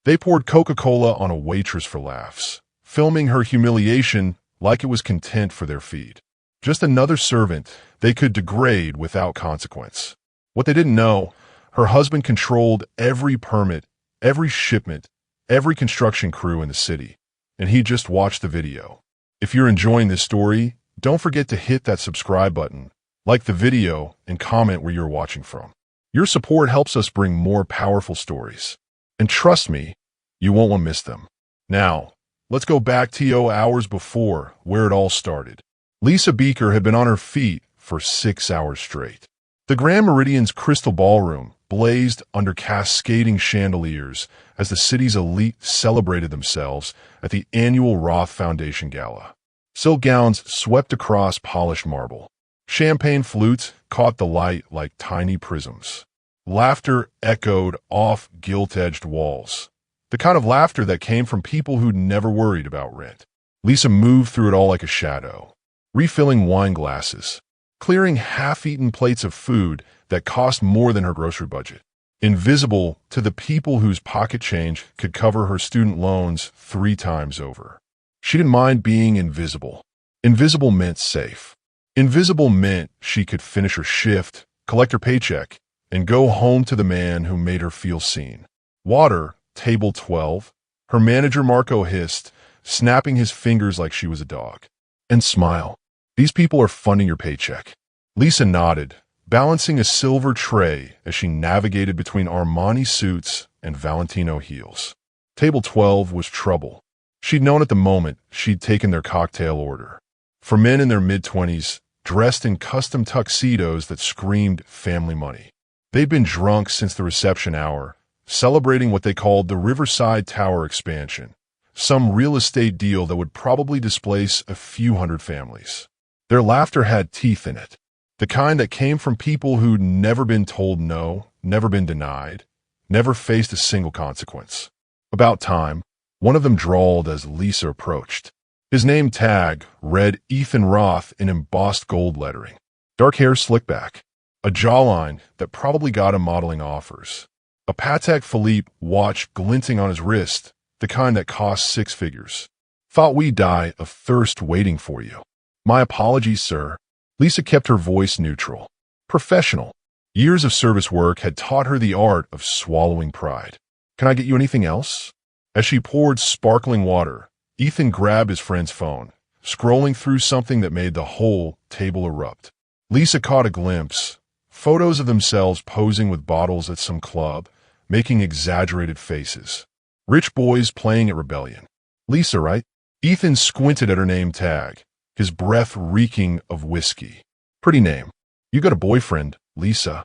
They poured Coca-Cola on a waitress for laughs, filming her humiliation like it was content for their feed. Just another servant they could degrade without consequence. What they didn't know, her husband controlled every permit, every shipment, every construction crew in the city, and he just watched the video. If you're enjoying this story, don't forget to hit that subscribe button, like the video, and comment where you're watching from. Your support helps us bring more powerful stories. And trust me, you won't want to miss them. Now, let's go back to hours before, where it all started. Lisa Baecker had been on her feet for 6 hours straight. The Grand Meridian's crystal ballroom blazed under cascading chandeliers as the city's elite celebrated themselves at the annual Roth Foundation Gala. Silk gowns swept across polished marble. Champagne flutes caught the light like tiny prisms. Laughter echoed off gilt-edged walls. The kind of laughter that came from people who'd never worried about rent. Lisa moved through it all like a shadow, refilling wine glasses, clearing half-eaten plates of food that cost more than her grocery budget. Invisible to the people whose pocket change could cover her student loans 3 times over. She didn't mind being invisible. Invisible meant safe. Invisible meant she could finish her shift, collect her paycheck, and go home to the man who made her feel seen. Water, table 12, her manager Marco hissed, snapping his fingers like she was a dog. And smile. These people are funding your paycheck. Lisa nodded, balancing a silver tray as she navigated between Armani suits and Valentino heels. Table 12 was trouble. She'd known at the moment she'd taken their cocktail order. For men in their mid-20s, dressed in custom tuxedos that screamed family money. They'd been drunk since the reception hour, celebrating what they called the Riverside Tower expansion, some real estate deal that would probably displace a few hundred families. Their laughter had teeth in it, the kind that came from people who'd never been told no, never been denied, never faced a single consequence. About time, one of them drawled as Lisa approached. His name tag read Ethan Roth in embossed gold lettering. Dark hair slicked back, a jawline that probably got him modeling offers. A Patek Philippe watch glinting on his wrist, the kind that cost 6 figures. Thought we'd die of thirst waiting for you. My apologies, sir. Lisa kept her voice neutral. Professional. Years of service work had taught her the art of swallowing pride. Can I get you anything else? As she poured sparkling water, Ethan grabbed his friend's phone, scrolling through something that made the whole table erupt. Lisa caught a glimpse. Photos of themselves posing with bottles at some club, making exaggerated faces. Rich boys playing at Rebellion. Lisa, right? Ethan squinted at her name tag, his breath reeking of whiskey. Pretty name. You got a boyfriend, Lisa.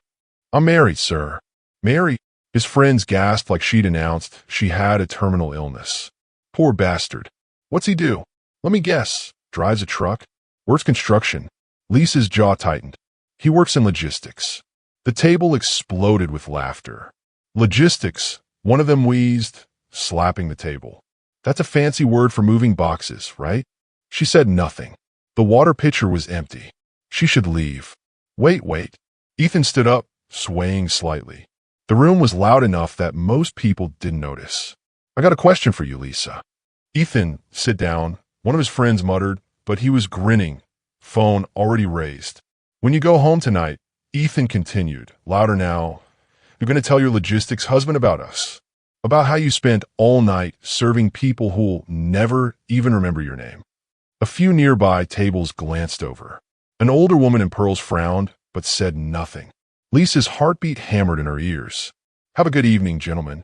I'm married, sir. Mary? His friends gasped like she'd announced she had a terminal illness. Poor bastard. What's he do? Let me guess. Drives a truck? Works construction. Lisa's jaw tightened. He works in logistics. The table exploded with laughter. Logistics, one of them wheezed, slapping the table. That's a fancy word for moving boxes, right? She said nothing. The water pitcher was empty. She should leave. Wait. Ethan stood up, swaying slightly. The room was loud enough that most people didn't notice. I got a question for you, Lisa. Ethan, sit down, one of his friends muttered, but he was grinning, phone already raised. When you go home tonight, Ethan continued, louder now, you're going to tell your logistics husband about us, about how you spent all night serving people who'll never even remember your name. A few nearby tables glanced over. An older woman in pearls frowned, but said nothing. Lisa's heartbeat hammered in her ears. Have a good evening, gentlemen.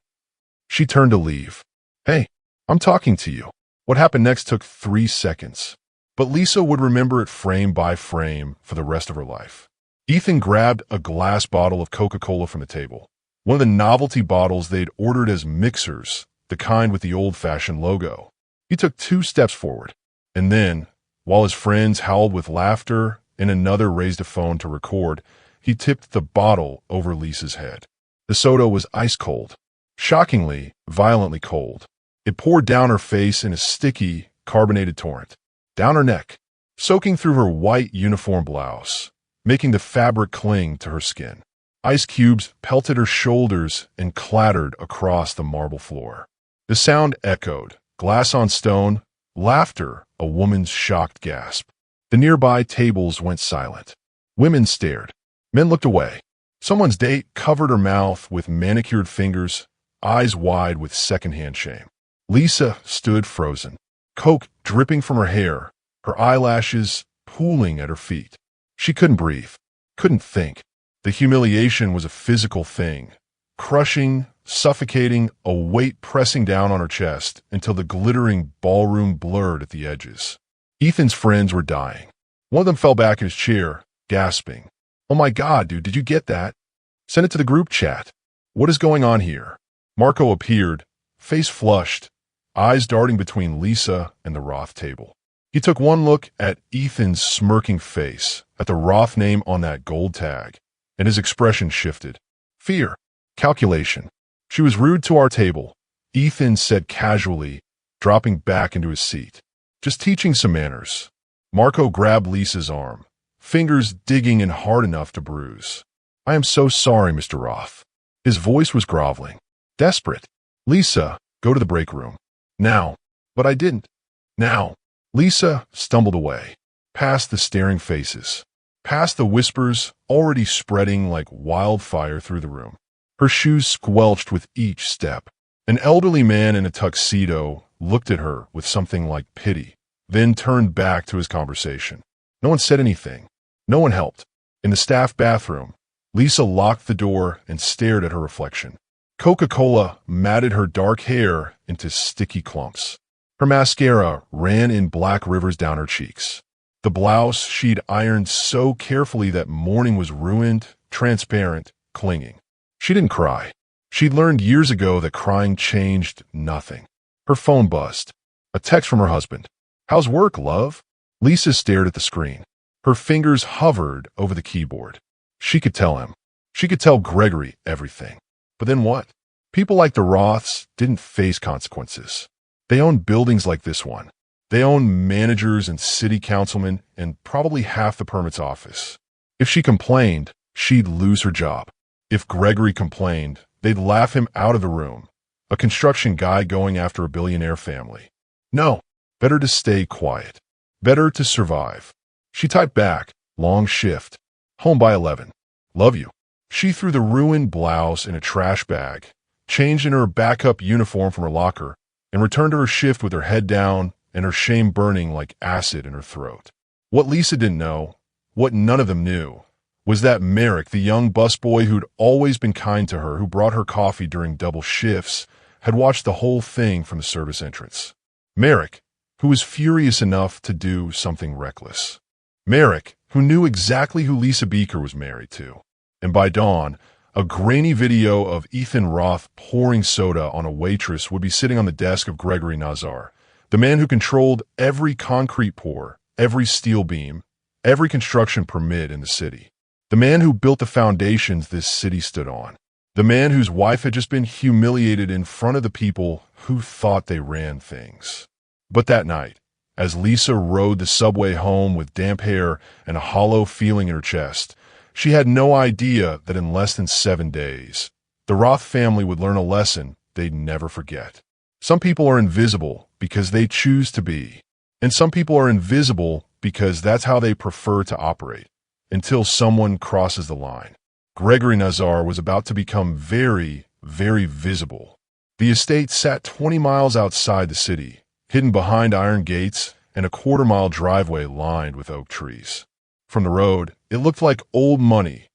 She turned to leave. Hey, I'm talking to you. What happened next took 3 seconds, but Lisa would remember it frame by frame for the rest of her life. Ethan grabbed a glass bottle of Coca-Cola from the table, one of the novelty bottles they'd ordered as mixers, the kind with the old-fashioned logo. He took 2 steps forward, and then, while his friends howled with laughter and another raised a phone to record, he tipped the bottle over Lisa's head. The soda was ice cold, shockingly, violently cold. It poured down her face in a sticky, carbonated torrent, down her neck, soaking through her white uniform blouse, making the fabric cling to her skin. Ice cubes pelted her shoulders and clattered across the marble floor. The sound echoed, glass on stone, laughter, a woman's shocked gasp. The nearby tables went silent. Women stared. Men looked away. Someone's date covered her mouth with manicured fingers, eyes wide with secondhand shame. Lisa stood frozen, Coke dripping from her hair, her eyelashes pooling at her feet. She couldn't breathe, couldn't think. The humiliation was a physical thing, crushing, suffocating, a weight pressing down on her chest until the glittering ballroom blurred at the edges. Ethan's friends were dying. One of them fell back in his chair, gasping. "Oh my God, dude, did you get that? Send it to the group chat. What is going on here?" Marco appeared, face flushed, eyes darting between Lisa and the Roth table. He took one look at Ethan's smirking face, at the Roth name on that gold tag, and his expression shifted. Fear. Calculation. "She was rude to our table," Ethan said casually, dropping back into his seat. "Just teaching some manners." Marco grabbed Lisa's arm, fingers digging in hard enough to bruise. "I am so sorry, Mr. Roth." His voice was groveling, desperate. "Lisa, go to the break room. Now." "But I didn't." "Now." Lisa stumbled away, past the staring faces, past the whispers already spreading like wildfire through the room. Her shoes squelched with each step. An elderly man in a tuxedo looked at her with something like pity, then turned back to his conversation. No one said anything. No one helped. In the staff bathroom, Lisa locked the door and stared at her reflection. Coca-Cola matted her dark hair into sticky clumps. Her mascara ran in black rivers down her cheeks. The blouse she'd ironed so carefully that mourning was ruined, transparent, clinging. She didn't cry. She'd learned years ago that crying changed nothing. Her phone buzzed. A text from her husband. "How's work, love?" Lisa stared at the screen. Her fingers hovered over the keyboard. She could tell him. She could tell Gregory everything. But then what? People like the Roths didn't face consequences. They owned buildings like this one. They owned managers and city councilmen and probably half the permits office. If she complained, she'd lose her job. If Gregory complained, they'd laugh him out of the room. A construction guy going after a billionaire family. No, better to stay quiet. Better to survive. She typed back, long shift. Home by 11. Love you. She threw the ruined blouse in a trash bag, changed into her backup uniform from her locker, and returned to her shift with her head down and her shame burning like acid in her throat. What Lisa didn't know, what none of them knew, was that Merrick, the young busboy who'd always been kind to her, who brought her coffee during double shifts, had watched the whole thing from the service entrance. Merrick, who was furious enough to do something reckless. Merrick, who knew exactly who Lisa Baecker was married to. And by dawn, a grainy video of Ethan Roth pouring soda on a waitress would be sitting on the desk of Gregory Nazar, the man who controlled every concrete pour, every steel beam, every construction permit in the city. The man who built the foundations this city stood on. The man whose wife had just been humiliated in front of the people who thought they ran things. But that night, as Lisa rode the subway home with damp hair and a hollow feeling in her chest, she had no idea that in less than 7 days, the Roth family would learn a lesson they'd never forget. Some people are invisible because they choose to be, and some people are invisible because that's how they prefer to operate, until someone crosses the line. Gregory Nazar was about to become very, very visible. The estate sat 20 miles outside the city, hidden behind iron gates and a quarter-mile driveway lined with oak trees. From the road, it looked like old money,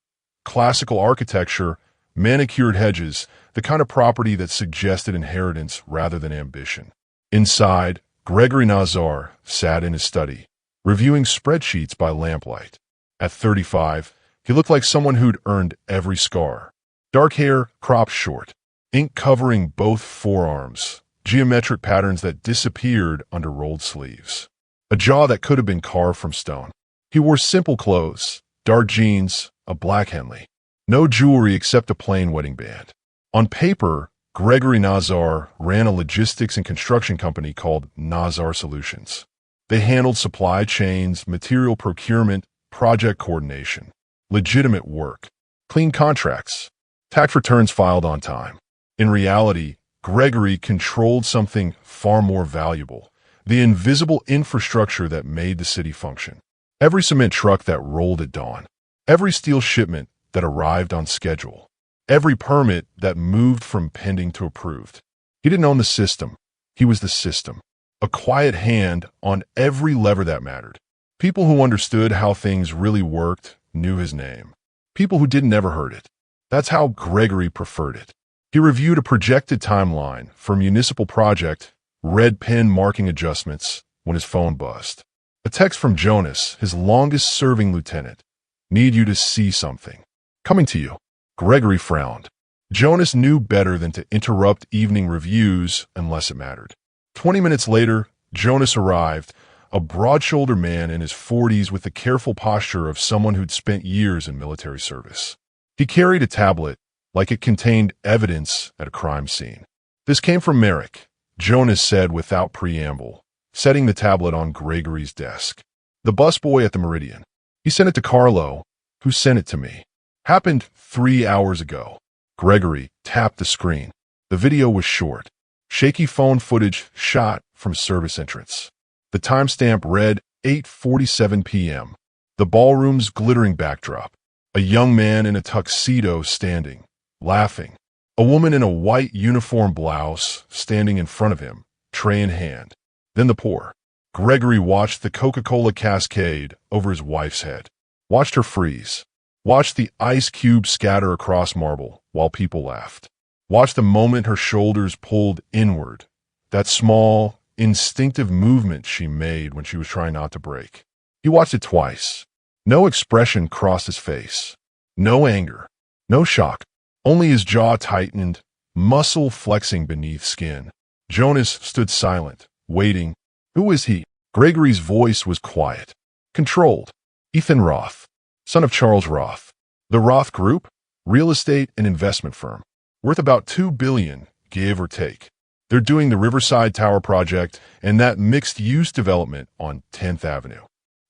classical architecture, manicured hedges, the kind of property that suggested inheritance rather than ambition. Inside, Gregory Nazar sat in his study, reviewing spreadsheets by lamplight. At 35, he looked like someone who'd earned every scar. Dark hair cropped short, ink covering both forearms, geometric patterns that disappeared under rolled sleeves. A jaw that could have been carved from stone. He wore simple clothes, dark jeans, a black Henley. No jewelry except a plain wedding band. On paper, Gregory Nazar ran a logistics and construction company called Nazar Solutions. They handled supply chains, material procurement, project coordination, legitimate work, clean contracts, tax returns filed on time. In reality, Gregory controlled something far more valuable, the invisible infrastructure that made the city function. Every cement truck that rolled at dawn, every steel shipment that arrived on schedule, every permit that moved from pending to approved. He didn't own the system. He was the system. A quiet hand on every lever that mattered. People who understood how things really worked knew his name. People who didn't never heard it. That's how Gregory preferred it. He reviewed a projected timeline for a municipal project, red pen marking adjustments, when his phone buzzed. A text from Jonas, his longest-serving lieutenant. Need you to see something. Coming to you. Gregory frowned. Jonas knew better than to interrupt evening reviews unless it mattered. 20 minutes later, Jonas arrived, a broad-shouldered man in his 40s with the careful posture of someone who'd spent years in military service. He carried a tablet, like it contained evidence at a crime scene. This came from Merrick, Jonas said without preamble, setting the tablet on Gregory's desk. The busboy at the Meridian. He sent it to Carlo, who sent it to me. Happened 3 hours ago. Gregory tapped the screen. The video was short. Shaky phone footage shot from service entrance. The timestamp read 8:47 p.m. The ballroom's glittering backdrop. A young man in a tuxedo standing, laughing. A woman in a white uniform blouse standing in front of him, tray in hand. Then the pour. Gregory watched the Coca-Cola cascade over his wife's head. Watched her freeze. Watched the ice cubes scatter across marble while people laughed. Watched the moment her shoulders pulled inward. That small, instinctive movement she made when she was trying not to break. He watched it twice. No expression crossed his face. No anger. No shock. Only his jaw tightened, muscle flexing beneath skin. Jonas stood silent, waiting. Who is he? Gregory's voice was quiet. Controlled. Ethan Roth, son of Charles Roth. The Roth Group? Real estate and investment firm. Worth about $2 billion, give or take. They're doing the Riverside Tower project and that mixed-use development on 10th Avenue.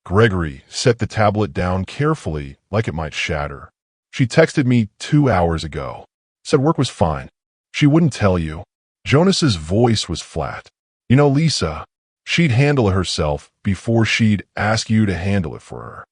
Gregory set the tablet down carefully, like it might shatter. She texted me 2 hours ago. Said work was fine. She wouldn't tell you. Jonas's voice was flat. You know, Lisa, she'd handle it herself before she'd ask you to handle it for her.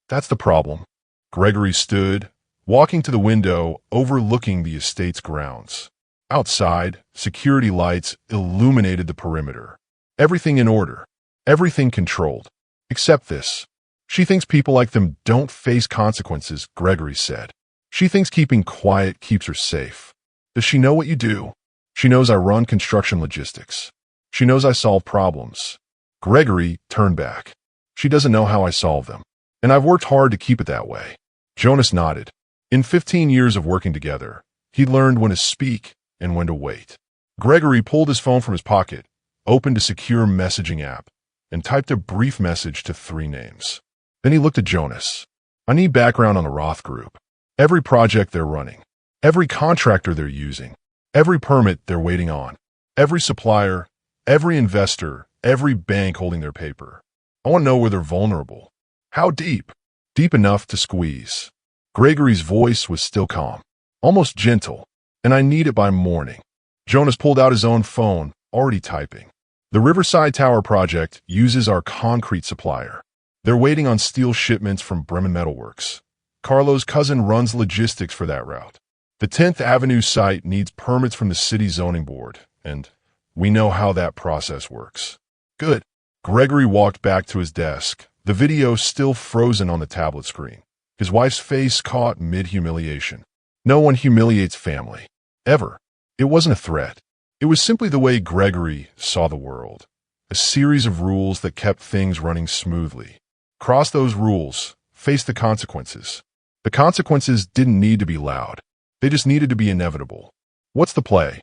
That's the problem. Gregory stood, walking to the window overlooking the estate's grounds. Outside, security lights illuminated the perimeter. Everything in order. Everything controlled. Except this. She thinks people like them don't face consequences, Gregory said. She thinks keeping quiet keeps her safe. Does she know what you do? She knows I run construction logistics. She knows I solve problems. Gregory turned back. She doesn't know how I solve them. And I've worked hard to keep it that way. Jonas nodded. In 15 years of working together, he learned when to speak and when to wait. Gregory pulled his phone from his pocket, opened a secure messaging app, and typed a brief message to 3 names. Then he looked at Jonas. I need background on the Roth Group. Every project they're running. Every contractor they're using. Every permit they're waiting on. Every supplier. Every investor. Every bank holding their paper. I want to know where they're vulnerable. How deep? Deep enough to squeeze. Gregory's voice was still calm. Almost gentle. And I need it by morning. Jonas pulled out his own phone, already typing. The Riverside Tower project uses our concrete supplier. They're waiting on steel shipments from Bremen Metalworks. Carlo's cousin runs logistics for that route. The 10th Avenue site needs permits from the city zoning board, and we know how that process works. Good. Gregory walked back to his desk, the video still frozen on the tablet screen. His wife's face caught mid-humiliation. No one humiliates family. Ever. It wasn't a threat. It was simply the way Gregory saw the world. A series of rules that kept things running smoothly. Cross those rules, face the consequences. The consequences didn't need to be loud. They just needed to be inevitable. What's the play?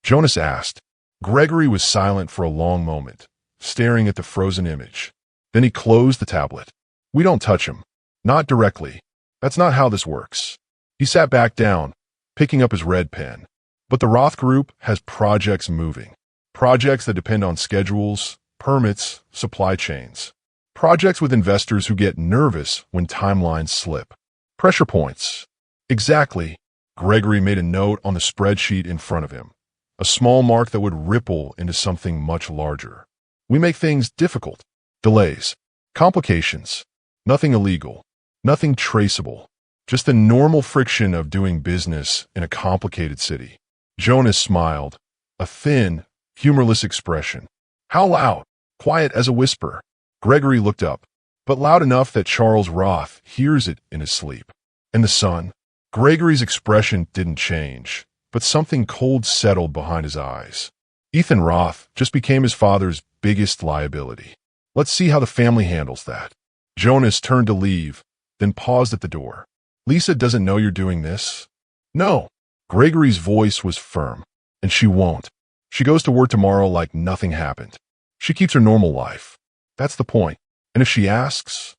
Jonas asked. Gregory was silent for a long moment, staring at the frozen image. Then he closed the tablet. We don't touch him. Not directly. That's not how this works. He sat back down, picking up his red pen. But the Roth Group has projects moving. Projects that depend on schedules, permits, supply chains. Projects with investors who get nervous when timelines slip. Pressure points. Exactly. Gregory made a note on the spreadsheet in front of him. a small mark that would ripple into something much larger. We make things difficult. Delays. Complications. Nothing illegal. Nothing traceable. Just the normal friction of doing business in a complicated city. Jonas smiled, a thin, humorless expression. How loud? Quiet as a whisper. Gregory looked up, but loud enough that Charles Roth hears it in his sleep. And the sun? Gregory's expression didn't change, but something cold settled behind his eyes. Ethan Roth just became his father's biggest liability. Let's see how the family handles that. Jonas turned to leave, then paused at the door. Lisa doesn't know you're doing this? No. Gregory's voice was firm, and she won't. She goes to work tomorrow like nothing happened. She keeps her normal life. That's the point. And if she asks,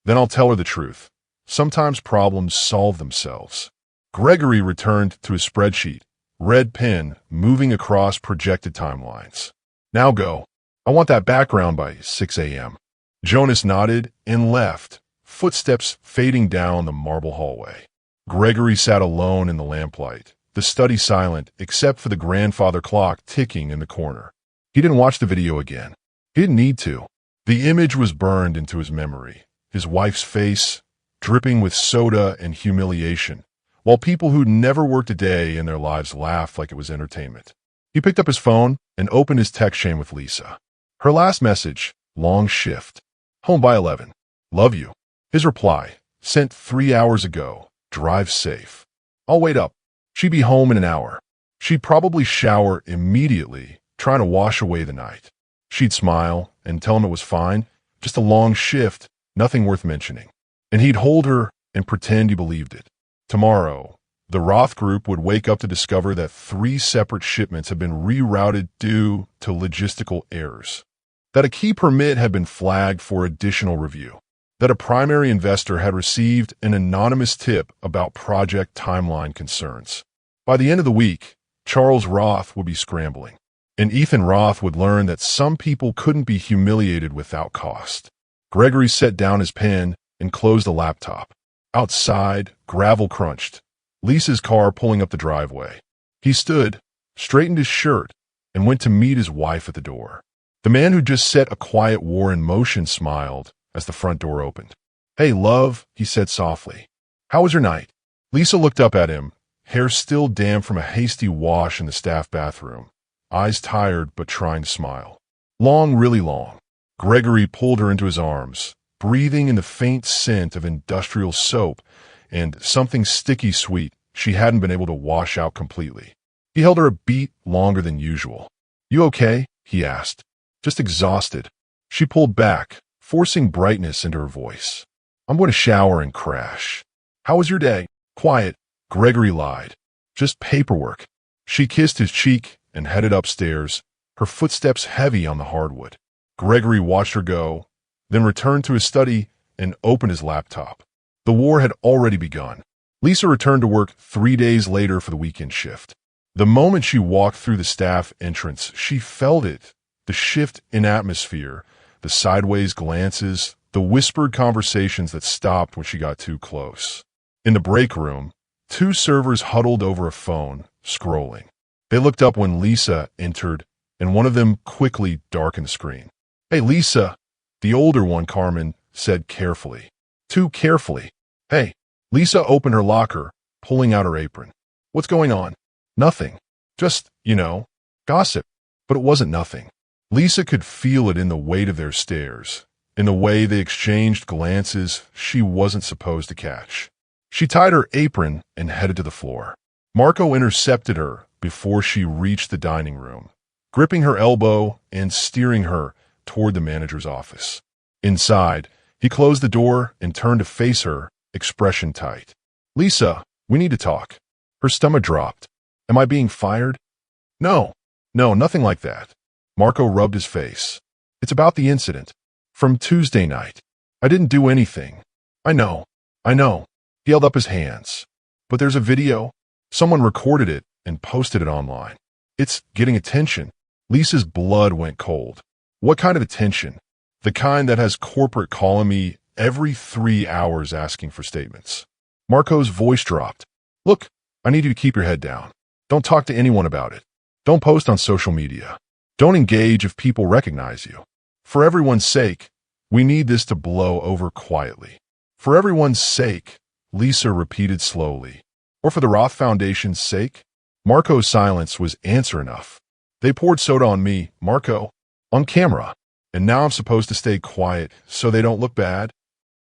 then I'll tell her the truth. Sometimes problems solve themselves. Gregory returned to his spreadsheet, red pen moving across projected timelines. Now go. I want that background by 6 a.m. Jonas nodded and left, footsteps fading down the marble hallway. Gregory sat alone in the lamplight, the study silent except for the grandfather clock ticking in the corner. He didn't watch the video again. He didn't need to. The image was burned into his memory, his wife's face, dripping with soda and humiliation, while people who'd never worked a day in their lives laughed like it was entertainment. He picked up his phone and opened his text chain with Lisa. Her last message, long shift. Home by 11. Love you. His reply, sent 3 hours ago. Drive safe. I'll wait up. She'd be home in an hour. She'd probably shower immediately, trying to wash away the night. She'd smile and tell him it was fine, just a long shift, nothing worth mentioning. And he'd hold her and pretend he believed it. Tomorrow, the Roth group would wake up to discover that 3 separate shipments had been rerouted due to logistical errors, that a key permit had been flagged for additional review, that a primary investor had received an anonymous tip about project timeline concerns. By the end of the week, Charles Roth would be scrambling, and Ethan Roth would learn that some people couldn't be humiliated without cost. Gregory set down his pen and closed the laptop. Outside, gravel crunched, Lisa's car pulling up the driveway. He stood, straightened his shirt, and went to meet his wife at the door. The man who just set a quiet war in motion smiled as the front door opened. Hey, love, he said softly. How was your night? Lisa looked up at him, hair still damp from a hasty wash in the staff bathroom, eyes tired but trying to smile. Long, really long. Gregory pulled her into his arms, breathing in the faint scent of industrial soap and something sticky sweet she hadn't been able to wash out completely. He held her a beat longer than usual. You okay? He asked. Just exhausted. She pulled back, forcing brightness into her voice. I'm going to shower and crash. How was your day? Quiet. Gregory lied. Just paperwork. She kissed his cheek and headed upstairs, her footsteps heavy on the hardwood. Gregory watched her go, then returned to his study and opened his laptop. The war had already begun. Lisa returned to work 3 days later for the weekend shift. The moment she walked through the staff entrance, she felt it. The shift in atmosphere, the sideways glances, the whispered conversations that stopped when she got too close. In the break room, 2 servers huddled over a phone, scrolling. They looked up when Lisa entered, and one of them quickly darkened the screen. Hey, Lisa, the older one, Carmen, said carefully. Too carefully. Hey. Lisa opened her locker, pulling out her apron. What's going on? Nothing. Just, gossip. But it wasn't nothing. Lisa could feel it in the weight of their stares, in the way they exchanged glances she wasn't supposed to catch. She tied her apron and headed to the floor. Marco intercepted her before she reached the dining room, gripping her elbow and steering her toward the manager's office. Inside, he closed the door and turned to face her, expression tight. Lisa, we need to talk. Her stomach dropped. Am I being fired? No, nothing like that. Marco rubbed his face. It's about the incident. From Tuesday night. I didn't do anything. I know. He held up his hands. But there's a video. Someone recorded it and posted it online. It's getting attention. Lisa's blood went cold. What kind of attention? The kind that has corporate calling me every 3 hours asking for statements. Marco's voice dropped. Look, I need you to keep your head down. Don't talk to anyone about it. Don't post on social media. Don't engage if people recognize you. For everyone's sake, we need this to blow over quietly. For everyone's sake, Lisa repeated slowly. Or for the Roth Foundation's sake? Marco's silence was answer enough. They poured soda on me, Marco, on camera. And now I'm supposed to stay quiet so they don't look bad?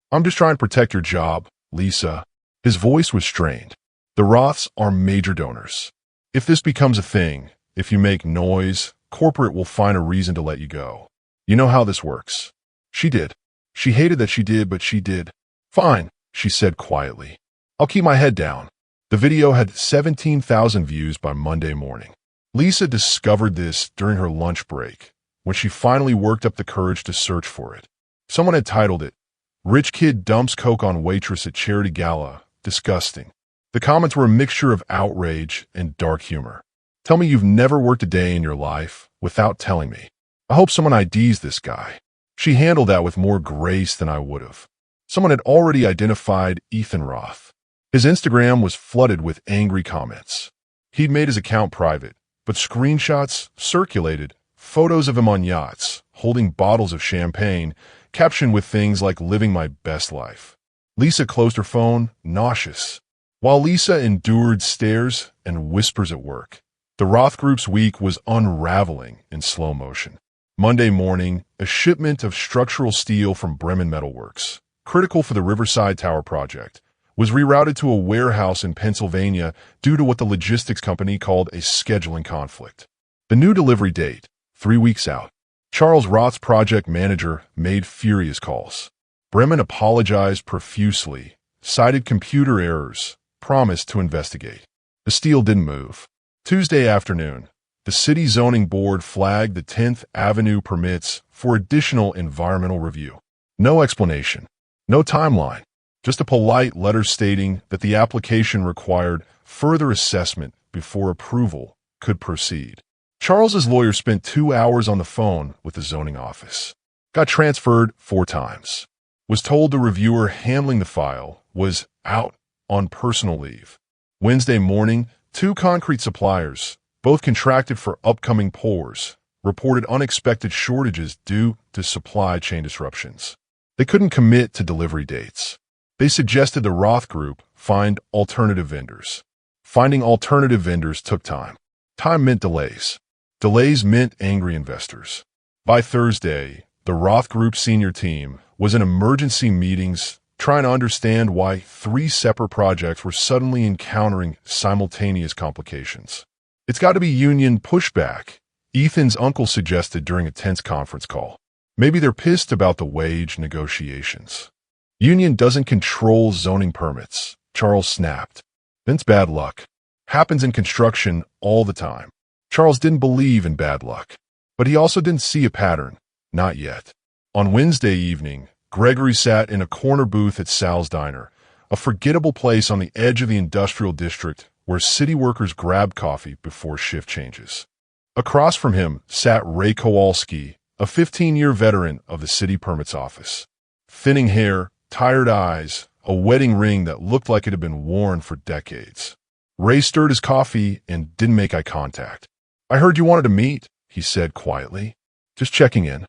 I'm just trying to protect your job, Lisa. His voice was strained. The Roths are major donors. If this becomes a thing, if you make noise, corporate will find a reason to let you go. You know how this works. She did. She hated that she did, but she did. Fine, she said quietly. I'll keep my head down. The video had 17,000 views by Monday morning. Lisa discovered this during her lunch break, when she finally worked up the courage to search for it. Someone had titled it, "Rich Kid Dumps Coke on Waitress at Charity Gala. Disgusting." The comments were a mixture of outrage and dark humor. Tell me you've never worked a day in your life without telling me. I hope someone IDs this guy. She handled that with more grace than I would have. Someone had already identified Ethan Roth. His Instagram was flooded with angry comments. He'd made his account private, but screenshots circulated, photos of him on yachts, holding bottles of champagne, captioned with things like "living my best life." Lisa closed her phone, nauseous. While Lisa endured stares and whispers at work, the Roth Group's week was unraveling in slow motion. Monday morning, a shipment of structural steel from Bremen Metalworks, critical for the Riverside Tower project, was rerouted to a warehouse in Pennsylvania due to what the logistics company called a scheduling conflict. The new delivery date, 3 weeks out. Charles Roth's project manager made furious calls. Bremen apologized profusely, cited computer errors, promised to investigate. The steel didn't move. Tuesday afternoon, the city zoning board flagged the 10th Avenue permits for additional environmental review. No explanation, no timeline, just a polite letter stating that the application required further assessment before approval could proceed. Charles's lawyer spent 2 hours on the phone with the zoning office. Got transferred 4 times. Was told the reviewer handling the file was out on personal leave. Wednesday morning, 2 concrete suppliers, both contracted for upcoming pours, reported unexpected shortages due to supply chain disruptions. They couldn't commit to delivery dates. They suggested the Roth Group find alternative vendors. Finding alternative vendors took time. Time meant delays. Delays meant angry investors. By Thursday, the Roth Group senior team was in emergency meetings trying to understand why 3 separate projects were suddenly encountering simultaneous complications. It's got to be union pushback, Ethan's uncle suggested during a tense conference call. Maybe they're pissed about the wage negotiations. Union doesn't control zoning permits, Charles snapped. Then it's bad luck. Happens in construction all the time. Charles didn't believe in bad luck, but he also didn't see a pattern. Not yet. On Wednesday evening, Gregory sat in a corner booth at Sal's Diner, a forgettable place on the edge of the industrial district where city workers grabbed coffee before shift changes. Across from him sat Ray Kowalski, a 15-year veteran of the city permits office. Thinning hair, tired eyes, a wedding ring that looked like it had been worn for decades. Ray stirred his coffee and didn't make eye contact. "I heard you wanted to meet," he said quietly. "Just checking in."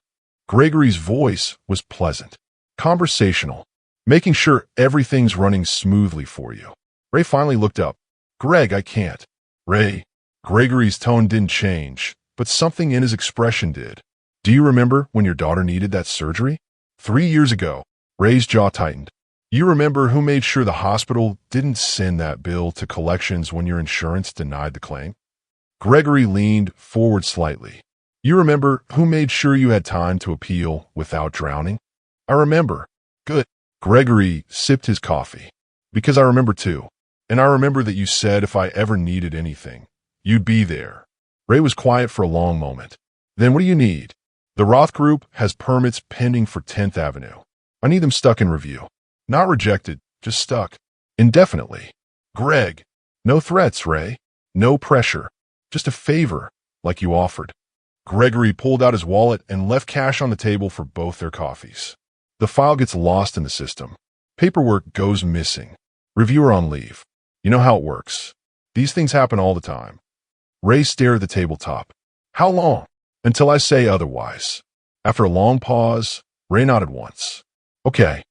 Gregory's voice was pleasant, conversational, making sure everything's running smoothly for you. Ray finally looked up. "Greg, I can't." "Ray." Gregory's tone didn't change, but something in his expression did. "Do you remember when your daughter needed that surgery? 3 years ago." Ray's jaw tightened. "You remember who made sure the hospital didn't send that bill to collections when your insurance denied the claim?" Gregory leaned forward slightly. "You remember who made sure you had time to appeal without drowning?" "I remember." "Good." Gregory sipped his coffee. "Because I remember too. And I remember that you said if I ever needed anything, you'd be there." Ray was quiet for a long moment. "Then what do you need?" "The Roth Group has permits pending for 10th Avenue. I need them stuck in review. Not rejected, just stuck. Indefinitely." "Greg." "No threats, Ray. No pressure. Just a favor, like you offered." Gregory pulled out his wallet and left cash on the table for both their coffees. The file gets lost in the system. Paperwork goes missing. Reviewer on leave. You know how it works. These things happen all the time. Ray stared at the tabletop. How long? Until I say otherwise. After a long pause, Ray nodded once. Okay.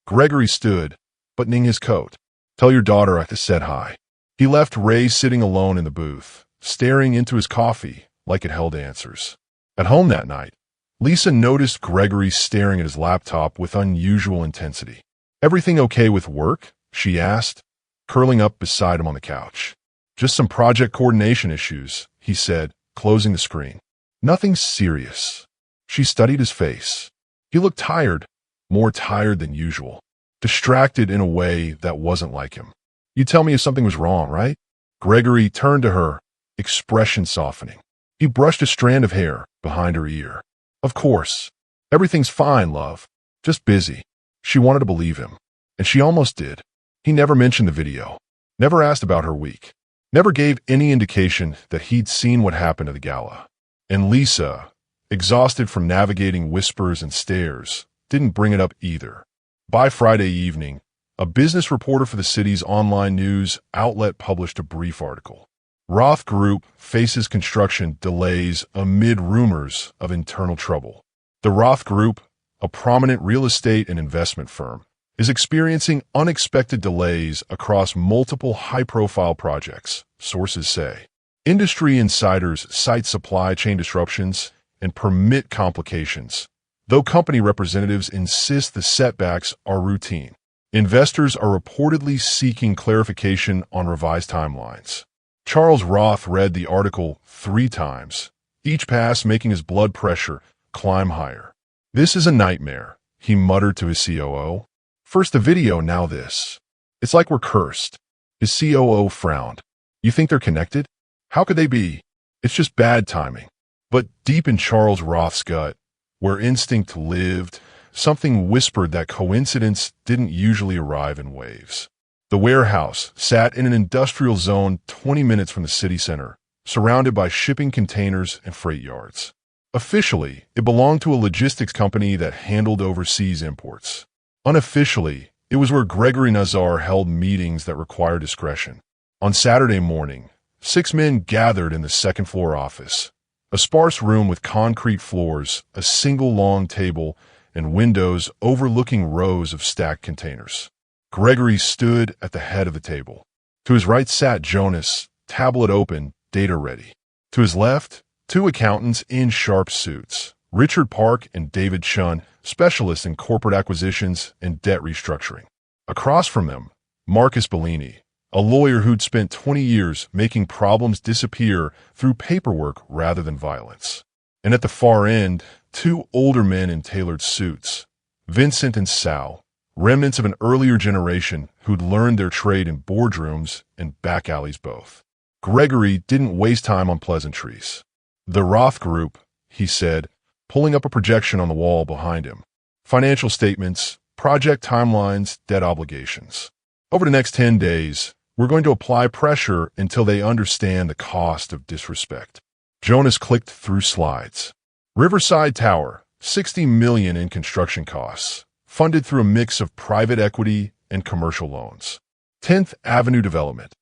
Gregory stood, buttoning his coat. Tell your daughter I said hi. He left Ray sitting alone in the booth, staring into his coffee like it held answers. At home that night, Lisa noticed Gregory staring at his laptop with unusual intensity. Everything okay with work? She asked, curling up beside him on the couch. Just some project coordination issues, he said, closing the screen. Nothing serious. She studied his face. He looked tired, more tired than usual, distracted in a way that wasn't like him. You'd tell me if something was wrong, right? Gregory turned to her, expression softening. He brushed a strand of hair behind her ear. Of course. Everything's fine, love. Just busy. She wanted to believe him, and she almost did. He never mentioned the video, never asked about her week, never gave any indication that he'd seen what happened at the gala. And Lisa, exhausted from navigating whispers and stares, didn't bring it up either. By Friday evening, a business reporter for the city's online news outlet published a brief article. Roth Group faces construction delays amid rumors of internal trouble. The Roth Group, a prominent real estate and investment firm, is experiencing unexpected delays across multiple high-profile projects, sources say. Industry insiders cite supply chain disruptions and permit complications, though company representatives insist the setbacks are routine. Investors are reportedly seeking clarification on revised timelines. Charles Roth read the article 3 times, each pass making his blood pressure climb higher. This is a nightmare, he muttered to his COO. First the video, now this. It's like we're cursed. His COO frowned. You think they're connected? How could they be? It's just bad timing. But deep in Charles Roth's gut, where instinct lived, something whispered that coincidence didn't usually arrive in waves. The warehouse sat in an industrial zone 20 minutes from the city center, surrounded by shipping containers and freight yards. Officially, it belonged to a logistics company that handled overseas imports. Unofficially, it was where Gregory Nazar held meetings that required discretion. On Saturday morning, 6 men gathered in the second-floor office, a sparse room with concrete floors, a single long table, and windows overlooking rows of stacked containers. Gregory stood at the head of the table. To his right sat Jonas, tablet open, data ready. To his left, 2 accountants in sharp suits, Richard Park and David Chun, specialists in corporate acquisitions and debt restructuring. Across from them, Marcus Bellini, a lawyer who'd spent 20 years making problems disappear through paperwork rather than violence. And at the far end, 2 older men in tailored suits, Vincent and Sal, remnants of an earlier generation who'd learned their trade in boardrooms and back alleys both. Gregory didn't waste time on pleasantries. The Roth Group, he said, pulling up a projection on the wall behind him. Financial statements, project timelines, debt obligations. Over the next 10 days, we're going to apply pressure until they understand the cost of disrespect. Jonas clicked through slides. Riverside Tower, $60 million in construction costs, funded through a mix of private equity and commercial loans. 10th Avenue Development,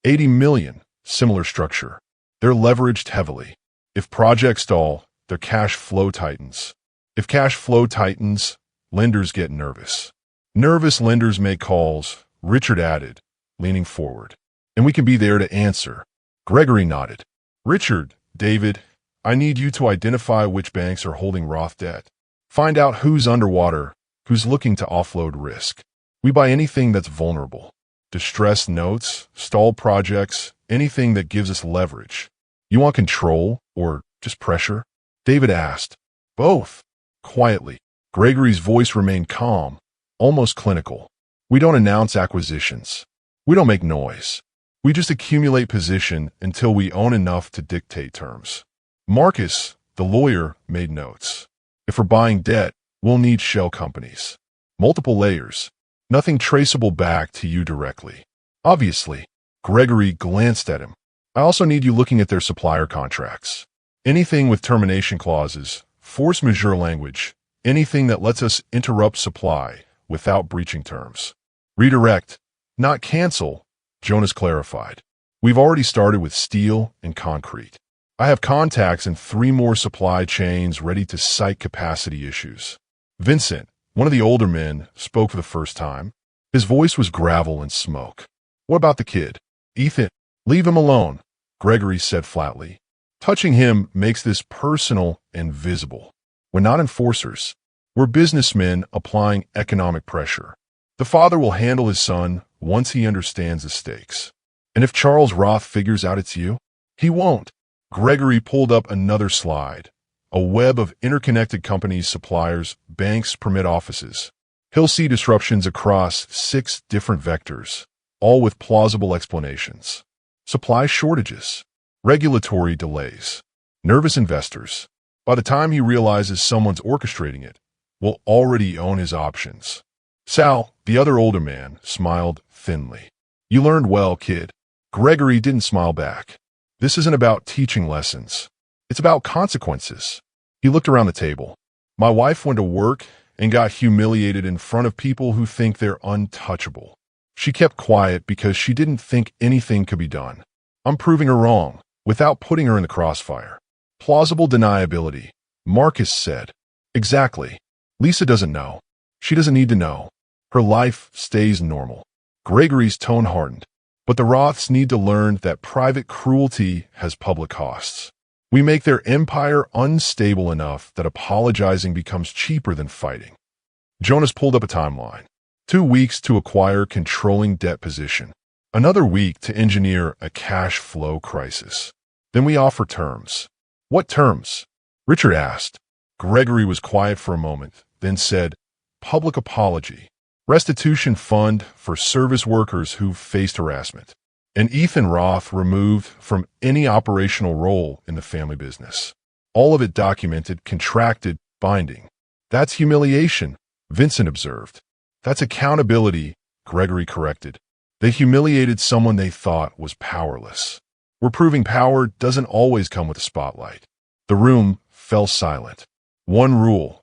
$80 million, similar structure. They're leveraged heavily. If projects stall, their cash flow tightens. If cash flow tightens, lenders get nervous. Nervous lenders make calls, Richard added, leaning forward. And we can be there to answer. Gregory nodded. Richard, David, I need you to identify which banks are holding Roth debt. Find out who's underwater, who's looking to offload risk. We buy anything that's vulnerable. Distressed notes, stalled projects, anything that gives us leverage. You want control or just pressure? David asked. Both. Quietly. Gregory's voice remained calm, almost clinical. We don't announce acquisitions. We don't make noise. We just accumulate position until we own enough to dictate terms. Marcus, the lawyer, made notes. If we're buying debt, we'll need shell companies. Multiple layers. Nothing traceable back to you directly. Obviously. Gregory glanced at him. I also need you looking at their supplier contracts. Anything with termination clauses, force majeure language, anything that lets us interrupt supply without breaching terms. Redirect, not cancel, Jonas clarified. We've already started with steel and concrete. I have contacts in 3 more supply chains ready to cite capacity issues. Vincent, one of the older men, spoke for the first time. His voice was gravel and smoke. What about the kid? Ethan, leave him alone, Gregory said flatly. Touching him makes this personal and visible. We're not enforcers. We're businessmen applying economic pressure. The father will handle his son once he understands the stakes. And if Charles Roth figures out it's you, he won't. Gregory pulled up another slide. A web of interconnected companies, suppliers, banks, permit offices. He'll see disruptions across 6 different vectors, all with plausible explanations. Supply shortages, regulatory delays, nervous investors. By the time he realizes someone's orchestrating it, will already own his options. Sal, the other older man, smiled thinly. You learned well, kid. Gregory didn't smile back. This isn't about teaching lessons. It's about consequences. He looked around the table. My wife went to work and got humiliated in front of people who think they're untouchable. She kept quiet because she didn't think anything could be done. I'm proving her wrong, without putting her in the crossfire. Plausible deniability, Marcus said. Exactly. Lisa doesn't know. She doesn't need to know. Her life stays normal. Gregory's tone hardened. But the Roths need to learn that private cruelty has public costs. We make their empire unstable enough that apologizing becomes cheaper than fighting. Jonas pulled up a timeline. 2 weeks to acquire controlling debt position. Another week to engineer a cash flow crisis. Then we offer terms. What terms? Richard asked. Gregory was quiet for a moment, then said, public apology. Restitution fund for service workers who faced harassment. And Ethan Roth removed from any operational role in the family business. All of it documented, contracted, binding. That's humiliation, Vincent observed. That's accountability, Gregory corrected. They humiliated someone they thought was powerless. We're proving power doesn't always come with a spotlight. The room fell silent. One rule,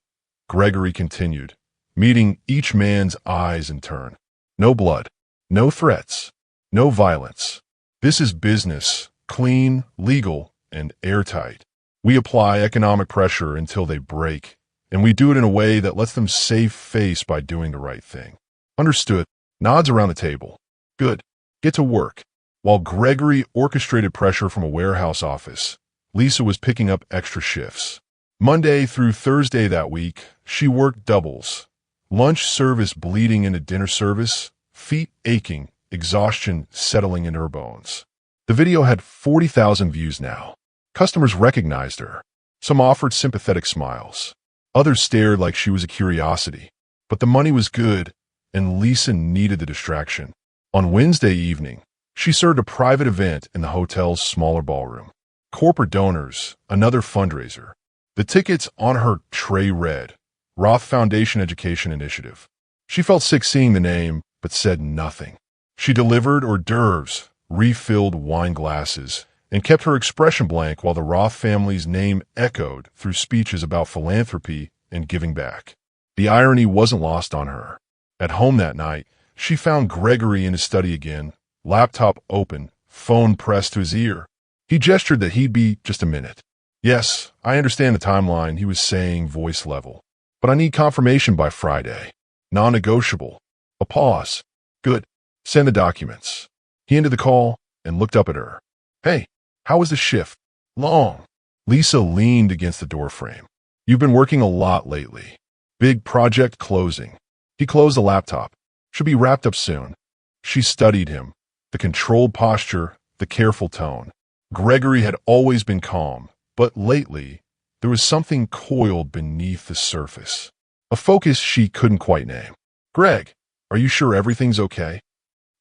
Gregory continued, meeting each man's eyes in turn. No blood, no threats, no violence. This is business, clean, legal, and airtight. We apply economic pressure until they break, and we do it in a way that lets them save face by doing the right thing. Understood. Nods around the table. Good. Get to work. While Gregory orchestrated pressure from a warehouse office, Lisa was picking up extra shifts. Monday through Thursday that week, she worked doubles. Lunch service bleeding into dinner service, feet aching, exhaustion settling in her bones. The video had 40,000 views now. Customers recognized her. Some offered sympathetic smiles. Others stared like she was a curiosity. But the money was good, and Lisa needed the distraction. On Wednesday evening, she served a private event in the hotel's smaller ballroom. Corporate donors, another fundraiser. The tickets on her tray read, Roth Foundation Education Initiative. She felt sick seeing the name, but said nothing. She delivered hors d'oeuvres, refilled wine glasses, and kept her expression blank while the Roth family's name echoed through speeches about philanthropy and giving back. The irony wasn't lost on her. At home that night, she found Gregory in his study again, laptop open, phone pressed to his ear. He gestured that he'd be just a minute. Yes, I understand the timeline, he was saying, voice level. But I need confirmation by Friday. Non-negotiable. A pause. Good. Send the documents. He ended the call and looked up at her. Hey, how was the shift? Long. Lisa leaned against the doorframe. You've been working a lot lately. Big project closing. He closed the laptop. Should be wrapped up soon. She studied him. The controlled posture, the careful tone. Gregory had always been calm, but lately, there was something coiled beneath the surface. A focus she couldn't quite name. Greg, are you sure everything's okay?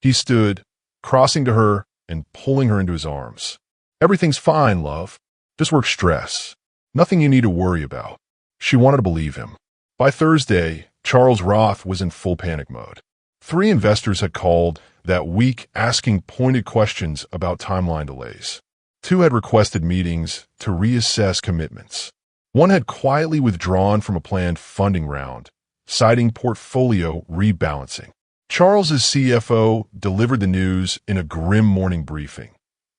He stood, crossing to her and pulling her into his arms. Everything's fine, love. Just work stress. Nothing you need to worry about. She wanted to believe him. By Thursday, Charles Roth was in full panic mode. 3 investors had called that week asking pointed questions about timeline delays. 2 had requested meetings to reassess commitments. 1 had quietly withdrawn from a planned funding round, citing portfolio rebalancing. Charles's CFO delivered the news in a grim morning briefing.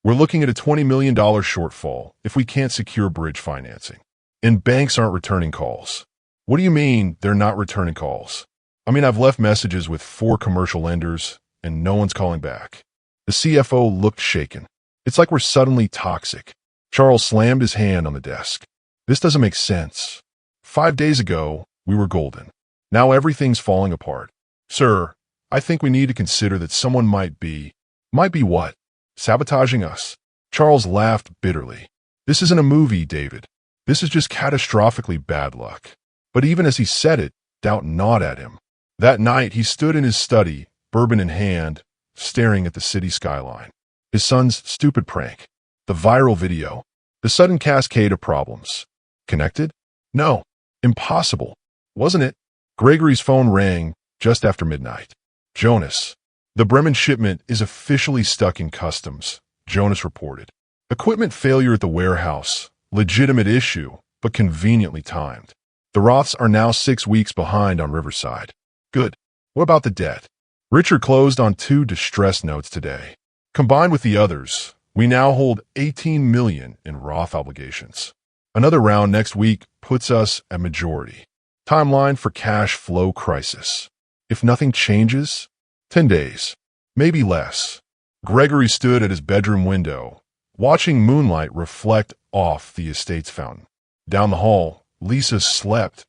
We're looking at a $20 million shortfall if we can't secure bridge financing. And banks aren't returning calls. What do you mean they're not returning calls? I mean, I've left messages with 4 commercial lenders, and no one's calling back. The CFO looked shaken. It's like we're suddenly toxic. Charles slammed his hand on the desk. This doesn't make sense. 5 days ago, we were golden. Now everything's falling apart. Sir, I think we need to consider that someone might be what? Sabotaging us. Charles laughed bitterly. This isn't a movie, David. This is just catastrophically bad luck. But even as he said it, doubt gnawed at him. That night, he stood in his study, bourbon in hand, staring at the city skyline. His son's stupid prank. The viral video. The sudden cascade of problems. Connected? No. Impossible. Wasn't it? Gregory's phone rang just after midnight. Jonas. The Bremen shipment is officially stuck in customs, Jonas reported. Equipment failure at the warehouse. Legitimate issue, but conveniently timed. The Roths are now 6 weeks behind on Riverside. Good. What about the debt? Richard closed on 2 distress notes today. Combined with the others, we now hold $18 million in Roth obligations. Another round next week puts us at majority. Timeline for cash flow crisis. If nothing changes, 10 days, maybe less. Gregory stood at his bedroom window, watching moonlight reflect off the estate's fountain. Down the hall, Lisa slept,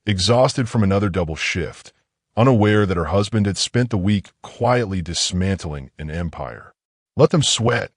exhausted from another double shift, unaware that her husband had spent the week quietly dismantling an empire. Let them sweat,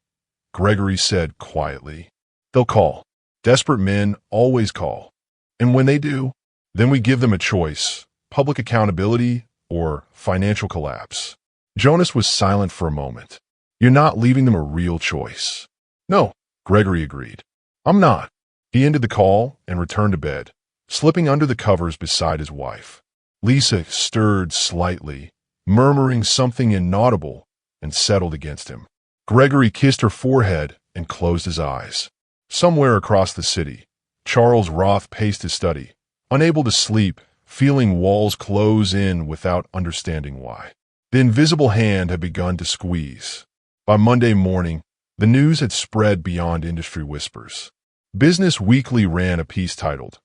Gregory said quietly. They'll call. Desperate men always call. And when they do, then we give them a choice, public accountability or financial collapse. Jonas was silent for a moment. You're not leaving them a real choice. No, Gregory agreed. I'm not. He ended the call and returned to bed, slipping under the covers beside his wife. Lisa stirred slightly, murmuring something inaudible, and settled against him. Gregory kissed her forehead and closed his eyes. Somewhere across the city, Charles Roth paced his study, unable to sleep, feeling walls close in without understanding why. The invisible hand had begun to squeeze. By Monday morning, the news had spread beyond industry whispers. Business Weekly ran a piece titled,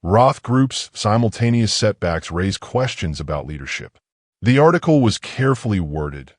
Roth Group's Simultaneous Setbacks Raise Questions About Leadership. The article was carefully worded.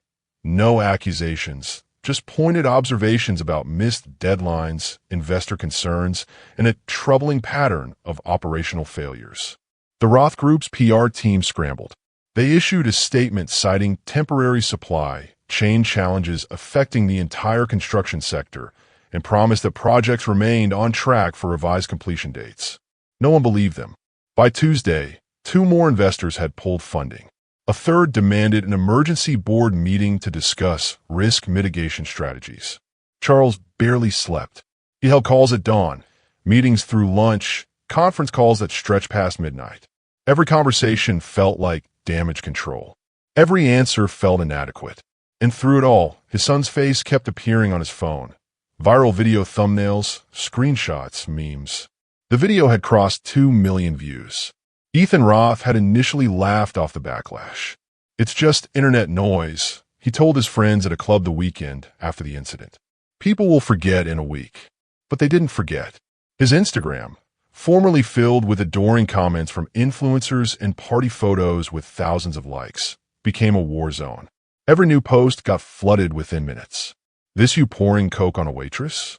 No accusations, just pointed observations about missed deadlines, investor concerns, and a troubling pattern of operational failures. The Roth Group's PR team scrambled. They issued a statement citing temporary supply chain challenges affecting the entire construction sector and promised that projects remained on track for revised completion dates. No one believed them. By Tuesday, 2 more investors had pulled funding. A third demanded an emergency board meeting to discuss risk mitigation strategies. Charles barely slept. He held calls at dawn, meetings through lunch, conference calls that stretched past midnight. Every conversation felt like damage control. Every answer felt inadequate. And through it all, his son's face kept appearing on his phone. Viral video thumbnails, screenshots, memes. The video had crossed 2 million views. Ethan Roth had initially laughed off the backlash. It's just internet noise, he told his friends at a club the weekend after the incident. People will forget in a week. But they didn't forget. His Instagram, formerly filled with adoring comments from influencers and party photos with thousands of likes, became a war zone. Every new post got flooded within minutes. This you pouring Coke on a waitress?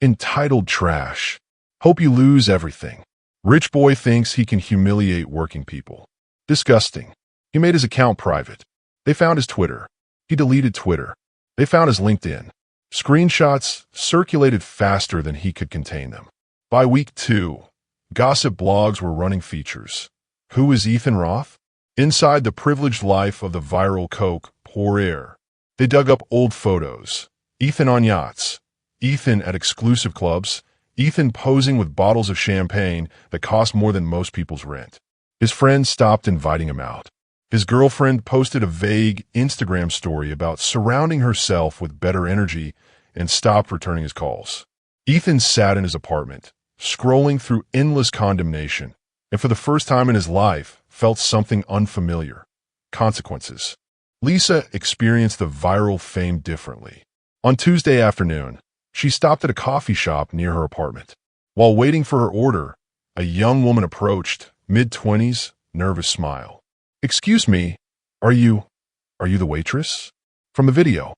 Entitled trash. Hope you lose everything. Rich boy thinks he can humiliate working people. Disgusting. He made his account private. They found his Twitter. He deleted Twitter. They found his LinkedIn. Screenshots circulated faster than he could contain them. By week 2, gossip blogs were running features. Who is Ethan Roth? Inside the privileged life of the viral Coke pour-air. They dug up old photos. Ethan on yachts. Ethan at exclusive clubs. Ethan posing with bottles of champagne that cost more than most people's rent. His friends stopped inviting him out. His girlfriend posted a vague Instagram story about surrounding herself with better energy and stopped returning his calls. Ethan sat in his apartment, scrolling through endless condemnation, and for the first time in his life, felt something unfamiliar. Consequences. Lisa experienced the viral fame differently. On Tuesday afternoon, She stopped at a coffee shop near her apartment. While waiting for her order, a young woman approached, mid-20s, nervous smile. "Excuse me, are you the waitress?" From the video.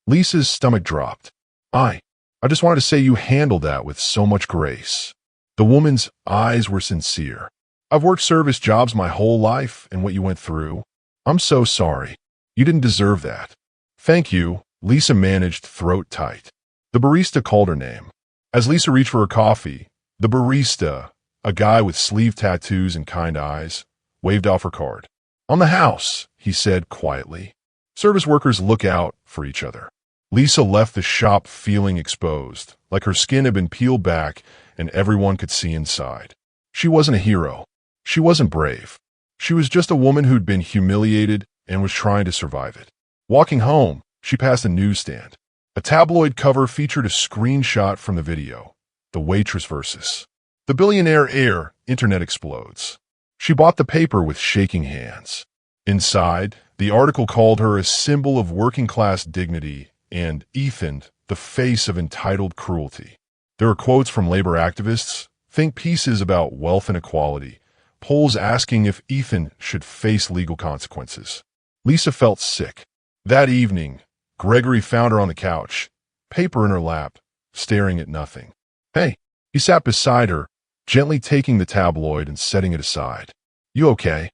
Lisa's stomach dropped. I just wanted to say you handled that with so much grace." The woman's eyes were sincere. "I've worked service jobs my whole life, and what you went through. I'm so sorry. You didn't deserve that." "Thank you," Lisa managed, throat tight. The barista called her name. As Lisa reached for her coffee, the barista, a guy with sleeve tattoos and kind eyes, waved off her card. "On the house," he said quietly. Service workers look out for each other. Lisa left the shop feeling exposed, like her skin had been peeled back and everyone could see inside. She wasn't a hero. She wasn't brave. She was just a woman who'd been humiliated and was trying to survive it. Walking home, she passed a newsstand. A tabloid cover featured a screenshot from the video, the waitress versus the billionaire heir. Internet explodes. She bought the paper with shaking hands. Inside, the article called her a symbol of working-class dignity and Ethan, the face of entitled cruelty. There are quotes from labor activists, think pieces about wealth inequality, polls asking if Ethan should face legal consequences. Lisa felt sick. That evening, Gregory found her on the couch, paper in her lap, staring at nothing. "Hey," he sat beside her, gently taking the tabloid and setting it aside. "You okay?"